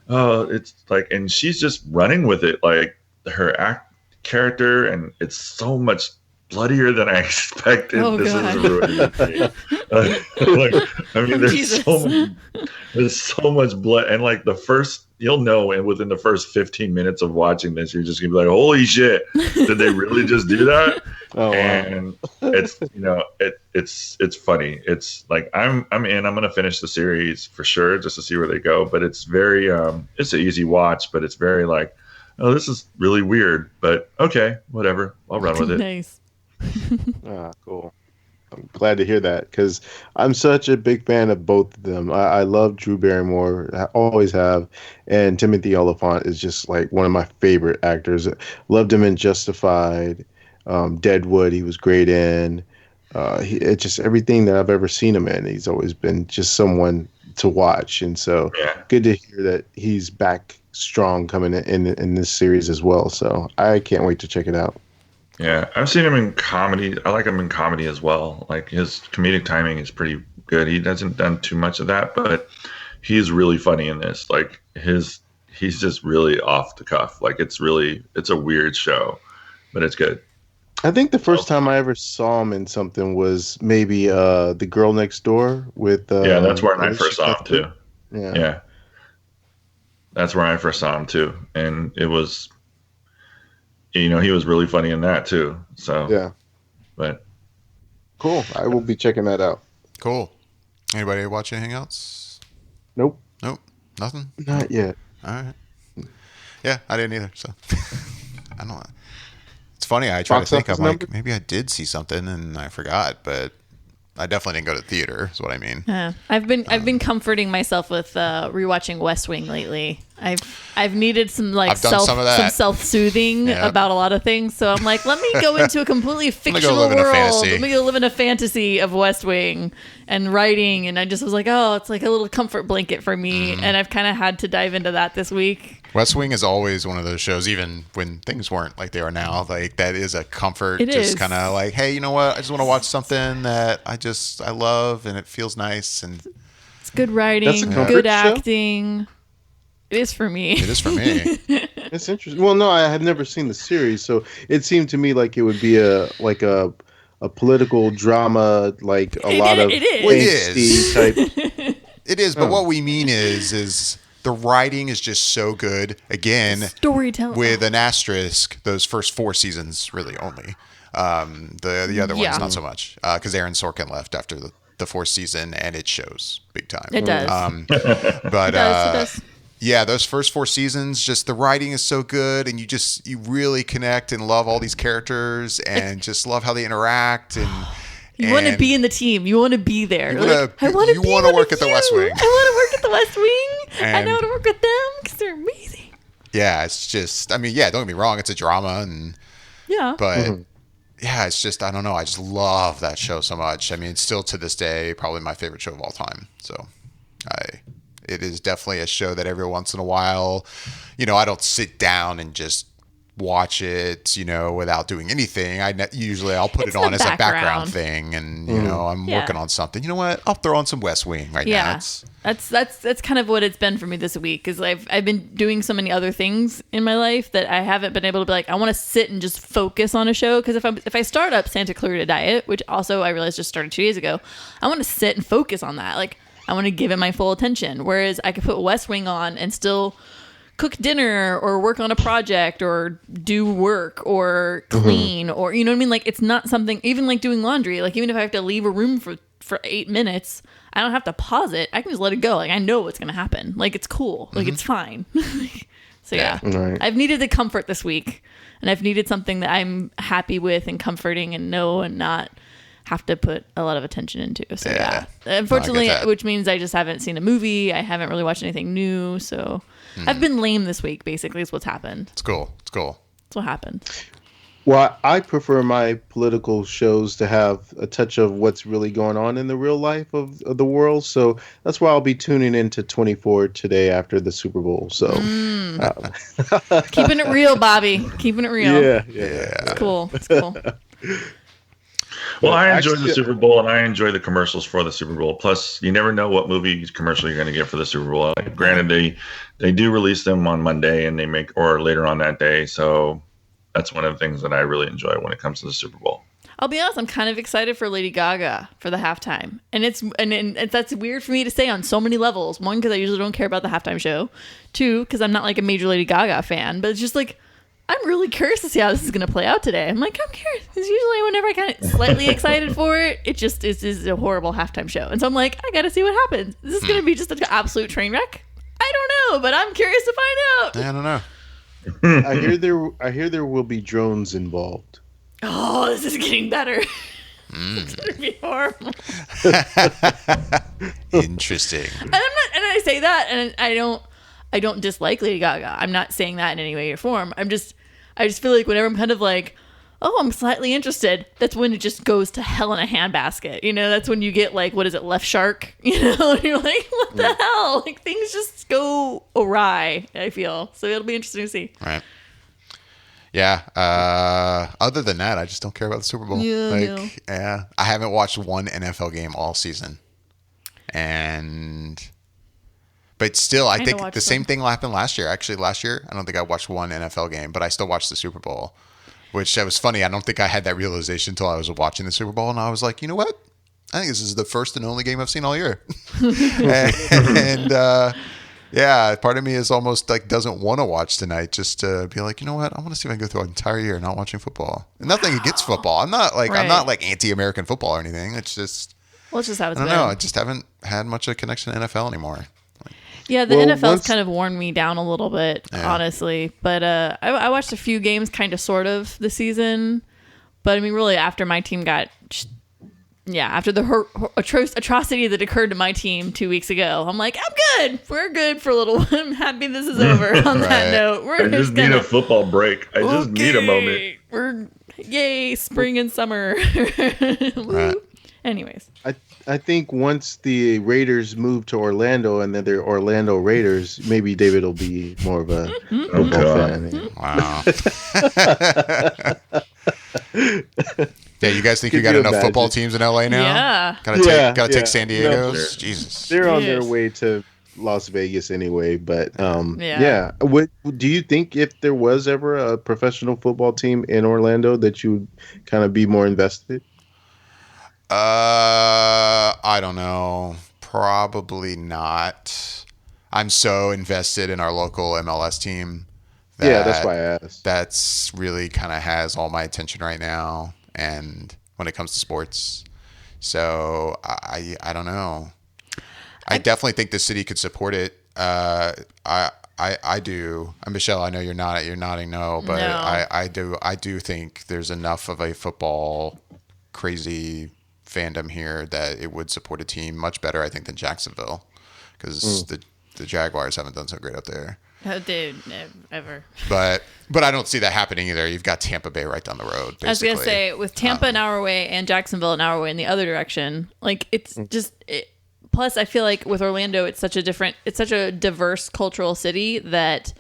Speaker 3: it's like, and she's just running with it, like her character. And it's so much bloodier than I expected.
Speaker 4: Oh,
Speaker 3: This
Speaker 4: God.
Speaker 3: is ruining it. Like, I mean,
Speaker 4: Jesus.
Speaker 3: there's so much blood. And like you'll know, and within the first 15 minutes of watching this, you're just gonna be like, holy shit, did they really just do that?
Speaker 2: Oh, wow.
Speaker 3: And it's it's funny. It's like I'm in. I'm gonna finish the series for sure just to see where they go. But it's very it's an easy watch, but it's very like, oh, this is really weird. But okay, whatever. I'll run with it.
Speaker 4: nice.
Speaker 2: Ah, cool. I'm glad to hear that because I'm such a big fan of both of them. I love Drew Barrymore, I always have, and Timothy Olyphant is just like one of my favorite actors. Loved him in Justified, Deadwood. He was great in. It's just everything that I've ever seen him in. He's always been just someone to watch, and so good to hear that he's back strong coming in this series as well. So I can't wait to check it out.
Speaker 3: Yeah, I've seen him in comedy. I like him in comedy as well. Like his comedic timing is pretty good. He hasn't done too much of that, but he's really funny in this. Like he's just really off the cuff. Like it's a weird show, but it's good.
Speaker 2: I think the first time I ever saw him in something was maybe The Girl Next Door with
Speaker 3: yeah, that's where I first saw him too.
Speaker 2: Yeah.
Speaker 3: That's where I first saw him too, and it was, he was really funny in that too. So
Speaker 2: yeah,
Speaker 3: but
Speaker 2: cool. I will be checking that out.
Speaker 1: Cool. Anybody watch anything else?
Speaker 2: Nope,
Speaker 1: Nothing.
Speaker 2: not yet.
Speaker 1: All right. Yeah, I didn't either. So I don't know. It's funny. I try to think. I'm like, maybe I did see something and I forgot, but I definitely didn't go to the theater. Is what I mean.
Speaker 4: Yeah, I've been comforting myself with rewatching West Wing lately. I've needed some some self-soothing about a lot of things. So I'm like, let me go into a completely fictional world. Let me go live in a fantasy of West Wing and writing. And I just was like, oh, it's like a little comfort blanket for me. And I've kind of had to dive into that this week.
Speaker 1: West Wing is always one of those shows, even when things weren't like they are now. Like that is a comfort.
Speaker 4: It
Speaker 1: just
Speaker 4: is
Speaker 1: kind of like, hey, you know what? I just want to watch something that I love and it feels nice and
Speaker 4: it's good writing, good acting. It is for me.
Speaker 1: It is for me.
Speaker 2: It's interesting. Well, no, I had never seen the series, so it seemed to me like it would be a political drama, like a lot of angsty type.
Speaker 1: It is, but what we mean is the writing is just so good. Again,
Speaker 4: storytelling
Speaker 1: with an asterisk. Those first 4 seasons, really only. The other ones not so much because Aaron Sorkin left after the 4th season, and it shows big time.
Speaker 4: It does.
Speaker 1: But
Speaker 4: it does.
Speaker 1: Yeah, those first 4 seasons, just the writing is so good, and you really connect and love all these characters, and just love how they interact. And
Speaker 4: you want to be in the team. You want to be there. I want to
Speaker 1: work at the West Wing.
Speaker 4: I want to work at the West Wing. I know how to work with them because they're amazing.
Speaker 1: Yeah, it's just. I mean, yeah, don't get me wrong. It's a drama, but. Yeah, it's just, I don't know. I just love that show so much. I mean, it's still to this day probably my favorite show of all time. So, it is definitely a show that every once in a while, I don't sit down and just watch it, without doing anything. I'll put it on as a background thing, and I'm working on something. You know what? I'll throw on some West Wing now.
Speaker 4: That's kind of what it's been for me this week, because I've been doing so many other things in my life that I haven't been able to be like, I want to sit and just focus on a show. Because if I start up Santa Clarita Diet, which also I realized just started 2 days ago, I want to sit and focus on that. Like, I want to give it my full attention. Whereas I could put West Wing on and still cook dinner or work on a project or do work or clean or, you know what I mean? Like, it's not something, even like doing laundry, like even if I have to leave a room for 8 minutes, I don't have to pause it. I can just let it go. Like, I know what's going to happen. Like, it's cool. Like, it's fine. So yeah,
Speaker 2: right.
Speaker 4: I've needed the comfort this week, and I've needed something that I'm happy with and comforting and know and not have to put a lot of attention into. So yeah. Unfortunately, which means I just haven't seen a movie. I haven't really watched anything new. So I've been lame this week, basically, is what's happened.
Speaker 1: It's cool.
Speaker 4: That's what happened.
Speaker 2: Well, I prefer my political shows to have a touch of what's really going on in the real life of the world. So that's why I'll be tuning into 24 today after the Super Bowl. So
Speaker 4: keeping it real, Bobby. Keeping it real.
Speaker 2: Yeah.
Speaker 4: It's cool.
Speaker 3: Well, I enjoy the Super Bowl, and I enjoy the commercials for the Super Bowl. Plus, you never know what movie commercial you're going to get for the Super Bowl. Granted, they do release them on Monday, and or later on that day. So that's one of the things that I really enjoy when it comes to the Super Bowl.
Speaker 4: I'll be honest, I'm kind of excited for Lady Gaga for the halftime. And that's weird for me to say on so many levels. One, because I usually don't care about the halftime show. 2, because I'm not like a major Lady Gaga fan. But it's just like, I'm really curious to see how this is going to play out today. I'm curious. Because usually whenever I kind of slightly excited for it, it just is a horrible halftime show. And so I'm like, I got to see what happens. Is this going to be just an absolute train wreck? I don't know, but I'm curious to find out.
Speaker 1: I don't know.
Speaker 2: I hear there will be drones involved.
Speaker 4: Oh, this is getting better. It's gonna be horrible.
Speaker 1: Interesting.
Speaker 4: And I say that, and I don't dislike Lady Gaga. I'm not saying that in any way or form. I just feel like whenever I'm kind of like, oh, I'm slightly interested, that's when it just goes to hell in a handbasket. You know, that's when you get like, what is it, Left Shark? You know, and you're like, what the hell? Like things just go awry, I feel. So it'll be interesting to see.
Speaker 1: Right. Yeah. Other than that, I just don't care about the Super Bowl.
Speaker 4: Yeah,
Speaker 1: Yeah. I haven't watched one NFL game all season. But still, I think the same thing happened last year. Actually, last year, I don't think I watched one NFL game, but I still watched the Super Bowl, which that was funny. I don't think I had that realization until I was watching the Super Bowl, and I was like, you know what? I think this is the first and only game I've seen all year. Yeah, part of me is almost like doesn't want to watch tonight, just to be like, you know what? I want to see if I can go through an entire year not watching football. And nothing against football. I'm not like anti-American football or anything. It's just,
Speaker 4: well, it's just how it's
Speaker 1: I don't
Speaker 4: been.
Speaker 1: know. I just haven't had much of a connection to NFL anymore.
Speaker 4: Yeah, the NFL's kind of worn me down a little bit, honestly. But I watched a few games, kind of, sort of, this season. But I mean, really, after my team got, after the atrocity that occurred to my team 2 weeks ago, I'm like, I'm good. We're good for a little while. I'm happy this is over. On that note,
Speaker 3: I just need a football break. I just need a moment.
Speaker 4: Yay, spring and summer.
Speaker 1: Right.
Speaker 4: Anyways.
Speaker 2: I think once the Raiders move to Orlando and then they're Orlando Raiders, maybe David will be more of a football fan.
Speaker 1: Wow. Yeah, you guys think you got enough football teams in LA now?
Speaker 4: Yeah.
Speaker 1: Gotta take San Diego's?
Speaker 3: No, sure.
Speaker 1: Jesus.
Speaker 2: They're on their way to Las Vegas anyway, but What do you think, if there was ever a professional football team in Orlando, that you would kind of be more invested?
Speaker 1: I don't know. Probably not. I'm so invested in our local MLS team.
Speaker 2: That's why I asked.
Speaker 1: That's really kind of has all my attention right now, and when it comes to sports. So I don't know. I definitely think the city could support it. I do. Michelle, I know you're nodding no, but no. I do think there's enough of a football crazy fandom here that it would support a team much better, I think, than Jacksonville, because the Jaguars haven't done so great up there.
Speaker 4: Oh, dude, ever.
Speaker 1: But I don't see that happening either. You've got Tampa Bay right down the road, basically.
Speaker 4: I was going to say, with Tampa an hour away and Jacksonville an hour away in the other direction, like, it's just... Plus, I feel like with Orlando, it's such a diverse cultural city that...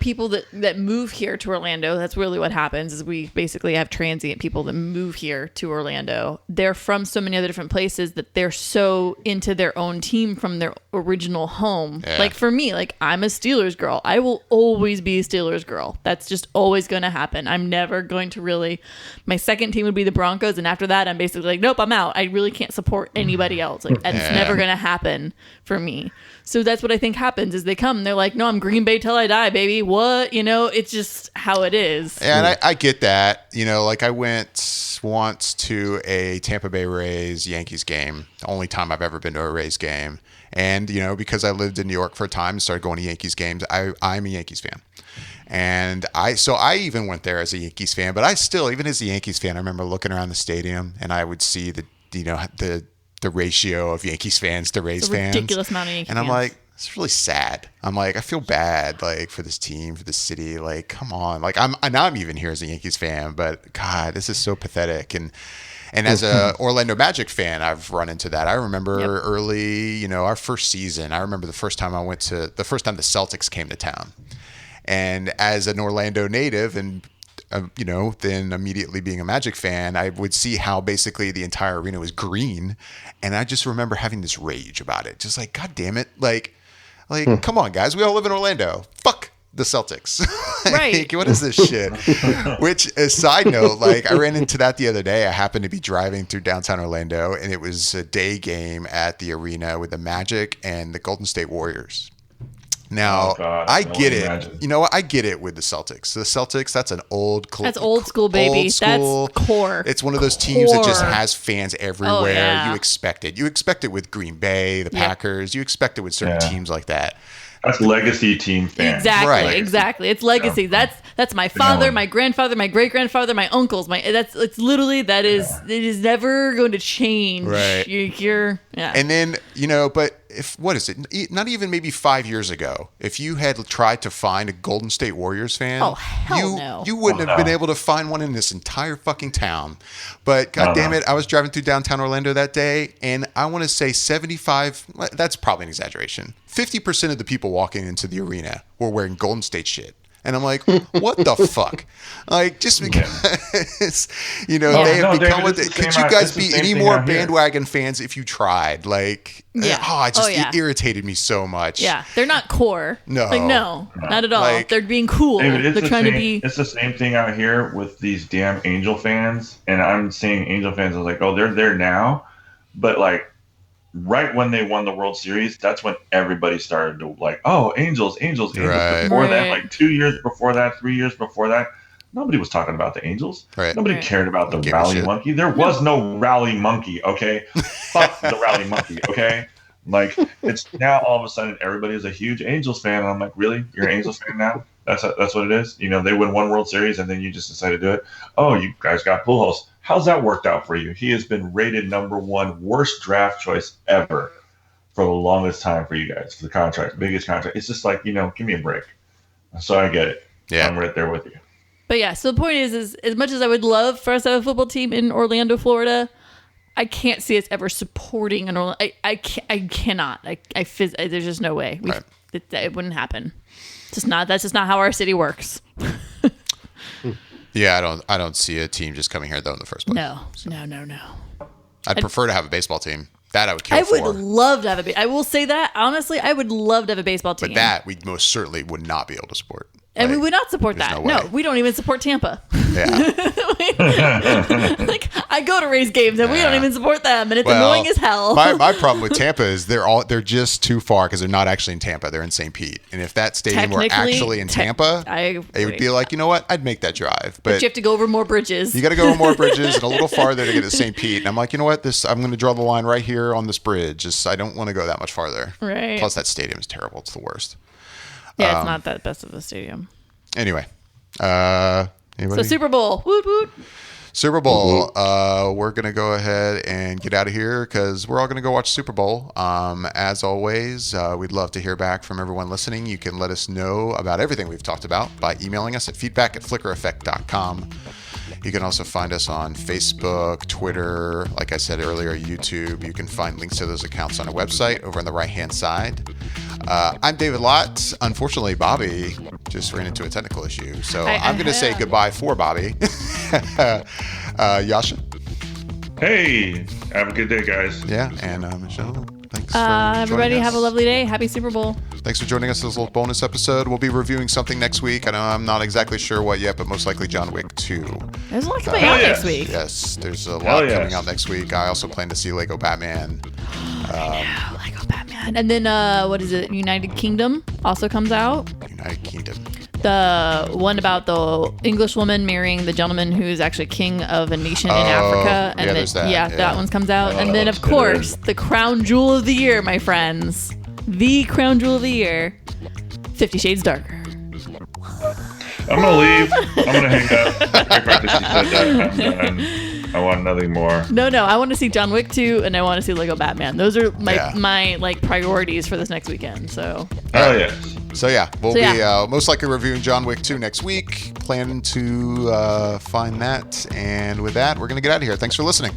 Speaker 4: people that move here to Orlando, that's really what happens, is we basically have transient people that move here to Orlando. They're from so many other different places that they're so into their own team from their original home. Yeah. Like for me, like I'm a Steelers girl. I will always be a Steelers girl. That's just always going to happen. I'm never going to really, my second team would be the Broncos. And after that, I'm basically like, nope, I'm out. I really can't support anybody else. Like it's never going to happen for me. So that's what I think happens is they come, they're like, no, I'm Green Bay till I die, baby. What? It's just how it is.
Speaker 1: Yeah, and I get that. Like I went once to a Tampa Bay Rays Yankees game, the only time I've ever been to a Rays game. And, because I lived in New York for a time and started going to Yankees games, I'm a Yankees fan. And I even went there as a Yankees fan, but I still, even as a Yankees fan, I remember looking around the stadium and I would see the ratio of Yankees fans to Rays fans.
Speaker 4: Ridiculous amount of Yankees fans.
Speaker 1: And I'm like, it's really sad. I'm like, I feel bad, like, for this team, for this city. Like, come on. Like, I'm even here as a Yankees fan, but God, this is so pathetic. And as a Orlando Magic fan, I've run into that. I remember early, our first season. I remember the first time the Celtics came to town. And as an Orlando native and then immediately being a Magic fan, I would see how basically the entire arena was green. And I just remember having this rage about it. Just like, God damn it. Like, come on, guys. We all live in Orlando. Fuck the Celtics.
Speaker 4: Right.
Speaker 1: What is this shit? Which, a side note, like, I ran into that the other day. I happened to be driving through downtown Orlando, and it was a day game at the arena with the Magic and the Golden State Warriors. Now, I get it. Imagine. You know what? I get it with the Celtics. The Celtics, that's an old club.
Speaker 4: That's old school, baby.
Speaker 1: Old school.
Speaker 4: That's core.
Speaker 1: It's one of those teams that just has fans everywhere.
Speaker 4: Oh, yeah.
Speaker 1: You expect it. You expect it with Green Bay, the Packers. You expect it with certain teams like that.
Speaker 3: That's legacy team fans.
Speaker 4: Exactly,
Speaker 1: Right.
Speaker 4: exactly. It's legacy. That's my father, my grandfather, my great grandfather, my uncles. It's literally it is never going to change.
Speaker 1: Right.
Speaker 4: You're yeah.
Speaker 1: And then, but if, what is it? Not even maybe 5 years ago, if you had tried to find a Golden State Warriors fan,
Speaker 4: Oh, hell no.
Speaker 1: you wouldn't have been able to find one in this entire fucking town. But God damn it, I was driving through downtown Orlando that day, and I want to say 75, that's probably an exaggeration, 50% of the people walking into the arena were wearing Golden State shit. And I'm like, what the fuck? Like, just because, they have become what they, could you guys be any more bandwagon fans if you tried? Like, it irritated me so much.
Speaker 4: Yeah, they're not core.
Speaker 1: No.
Speaker 4: Like, no, not at all.
Speaker 1: Like,
Speaker 4: they're being cool.
Speaker 3: David,
Speaker 4: they're trying to be.
Speaker 3: It's the same thing out here with these damn Angel fans. And I'm seeing Angel fans, I was like, oh, they're there now. But, like, right when they won the World Series, that's when everybody started to like, oh, Angels.
Speaker 1: Right.
Speaker 3: Before that, like 2 years before that, 3 years before that, nobody was talking about the Angels.
Speaker 1: Right.
Speaker 3: Nobody cared about the rally monkey. There was no rally monkey, okay? Fuck the rally monkey, okay? Like, it's now all of a sudden everybody is a huge Angels fan. And I'm like, really? You're an Angels fan now? That's what it is? They win one World Series and then you just decide to do it? Oh, you guys got Pujols. How's that worked out for you? He has been rated #1 worst draft choice ever for the longest time for you guys. For the contract, biggest contract. It's just like, give me a break. So I get it.
Speaker 1: Yeah.
Speaker 3: I'm right there with you.
Speaker 4: But yeah, so the point is as much as I would love for us to have a football team in Orlando, Florida, I can't see us ever supporting an Orlando. I cannot. There's just no way. It wouldn't happen. That's just not how our city works.
Speaker 1: Yeah, I don't see a team just coming here though in the first place.
Speaker 4: No.
Speaker 1: I'd prefer to have a baseball team. That I would kill
Speaker 4: I
Speaker 1: for.
Speaker 4: would love to have I will say that honestly, I would love to have a baseball team.
Speaker 1: But that we most certainly would not be able to support.
Speaker 4: And we would not support
Speaker 1: there's
Speaker 4: that.
Speaker 1: no way.
Speaker 4: No, we don't even support Tampa.
Speaker 1: Yeah.
Speaker 4: Like, I go to Rays games and we don't even support them, and it's annoying as hell.
Speaker 1: My problem with Tampa is they're just too far because they're not actually in Tampa. They're in St. Pete. And if that stadium were actually in Tampa, it would be like, you know what? I'd make that drive. But
Speaker 4: you have to go over more bridges.
Speaker 1: You got to go over more bridges and a little farther to get to St. Pete. And I'm like, you know what? I'm going to draw the line right here on this bridge. I don't want to go that much farther.
Speaker 4: Right.
Speaker 1: Plus, that stadium is terrible. It's the worst.
Speaker 4: Yeah, it's not that best of a stadium.
Speaker 1: Anyway,
Speaker 4: so Super Bowl, woot woot.
Speaker 1: Super Bowl. We're gonna go ahead and get out of here because we're all gonna go watch Super Bowl. As always, we'd love to hear back from everyone listening. You can let us know about everything we've talked about by emailing us at feedback@flickereffect.com. You can also find us on Facebook, Twitter, like I said earlier, YouTube. You can find links to those accounts on our website over on the right-hand side. I'm David Lott. Unfortunately, Bobby just ran into a technical issue, so I'm going to say goodbye for Bobby. Jascha?
Speaker 3: Hey, have a good day, guys.
Speaker 1: Yeah, and Michelle, thanks for
Speaker 4: everybody
Speaker 1: joining us.
Speaker 4: have a lovely day. Happy Super Bowl.
Speaker 1: Thanks for joining us for this little bonus episode. We'll be reviewing something next week. I know I'm not exactly sure what yet, but most likely John Wick 2.
Speaker 4: There's a lot coming out next week.
Speaker 1: Yes, there's a lot coming out next week. I also plan to see Lego Batman.
Speaker 4: Lego Batman. And then, what is it? United Kingdom also comes out.
Speaker 1: United Kingdom.
Speaker 4: The one about the English woman marrying the gentleman who's actually king of a nation in Africa. And
Speaker 1: there's that.
Speaker 4: That one comes out. And then, of course, the crown jewel of the year, my friends. The crown jewel of the year, 50 Shades Darker.
Speaker 3: I'm gonna leave. I'm gonna hang up. I practiced you said that. I'm done. I want nothing more.
Speaker 4: No, I want to see John Wick 2 and I want to see Lego Batman. Those are my like priorities for this next weekend. So.
Speaker 3: Oh yes.
Speaker 1: So yeah, we'll be most likely reviewing John Wick 2 next week. Planning to find that, and with that, we're gonna get out of here. Thanks for listening.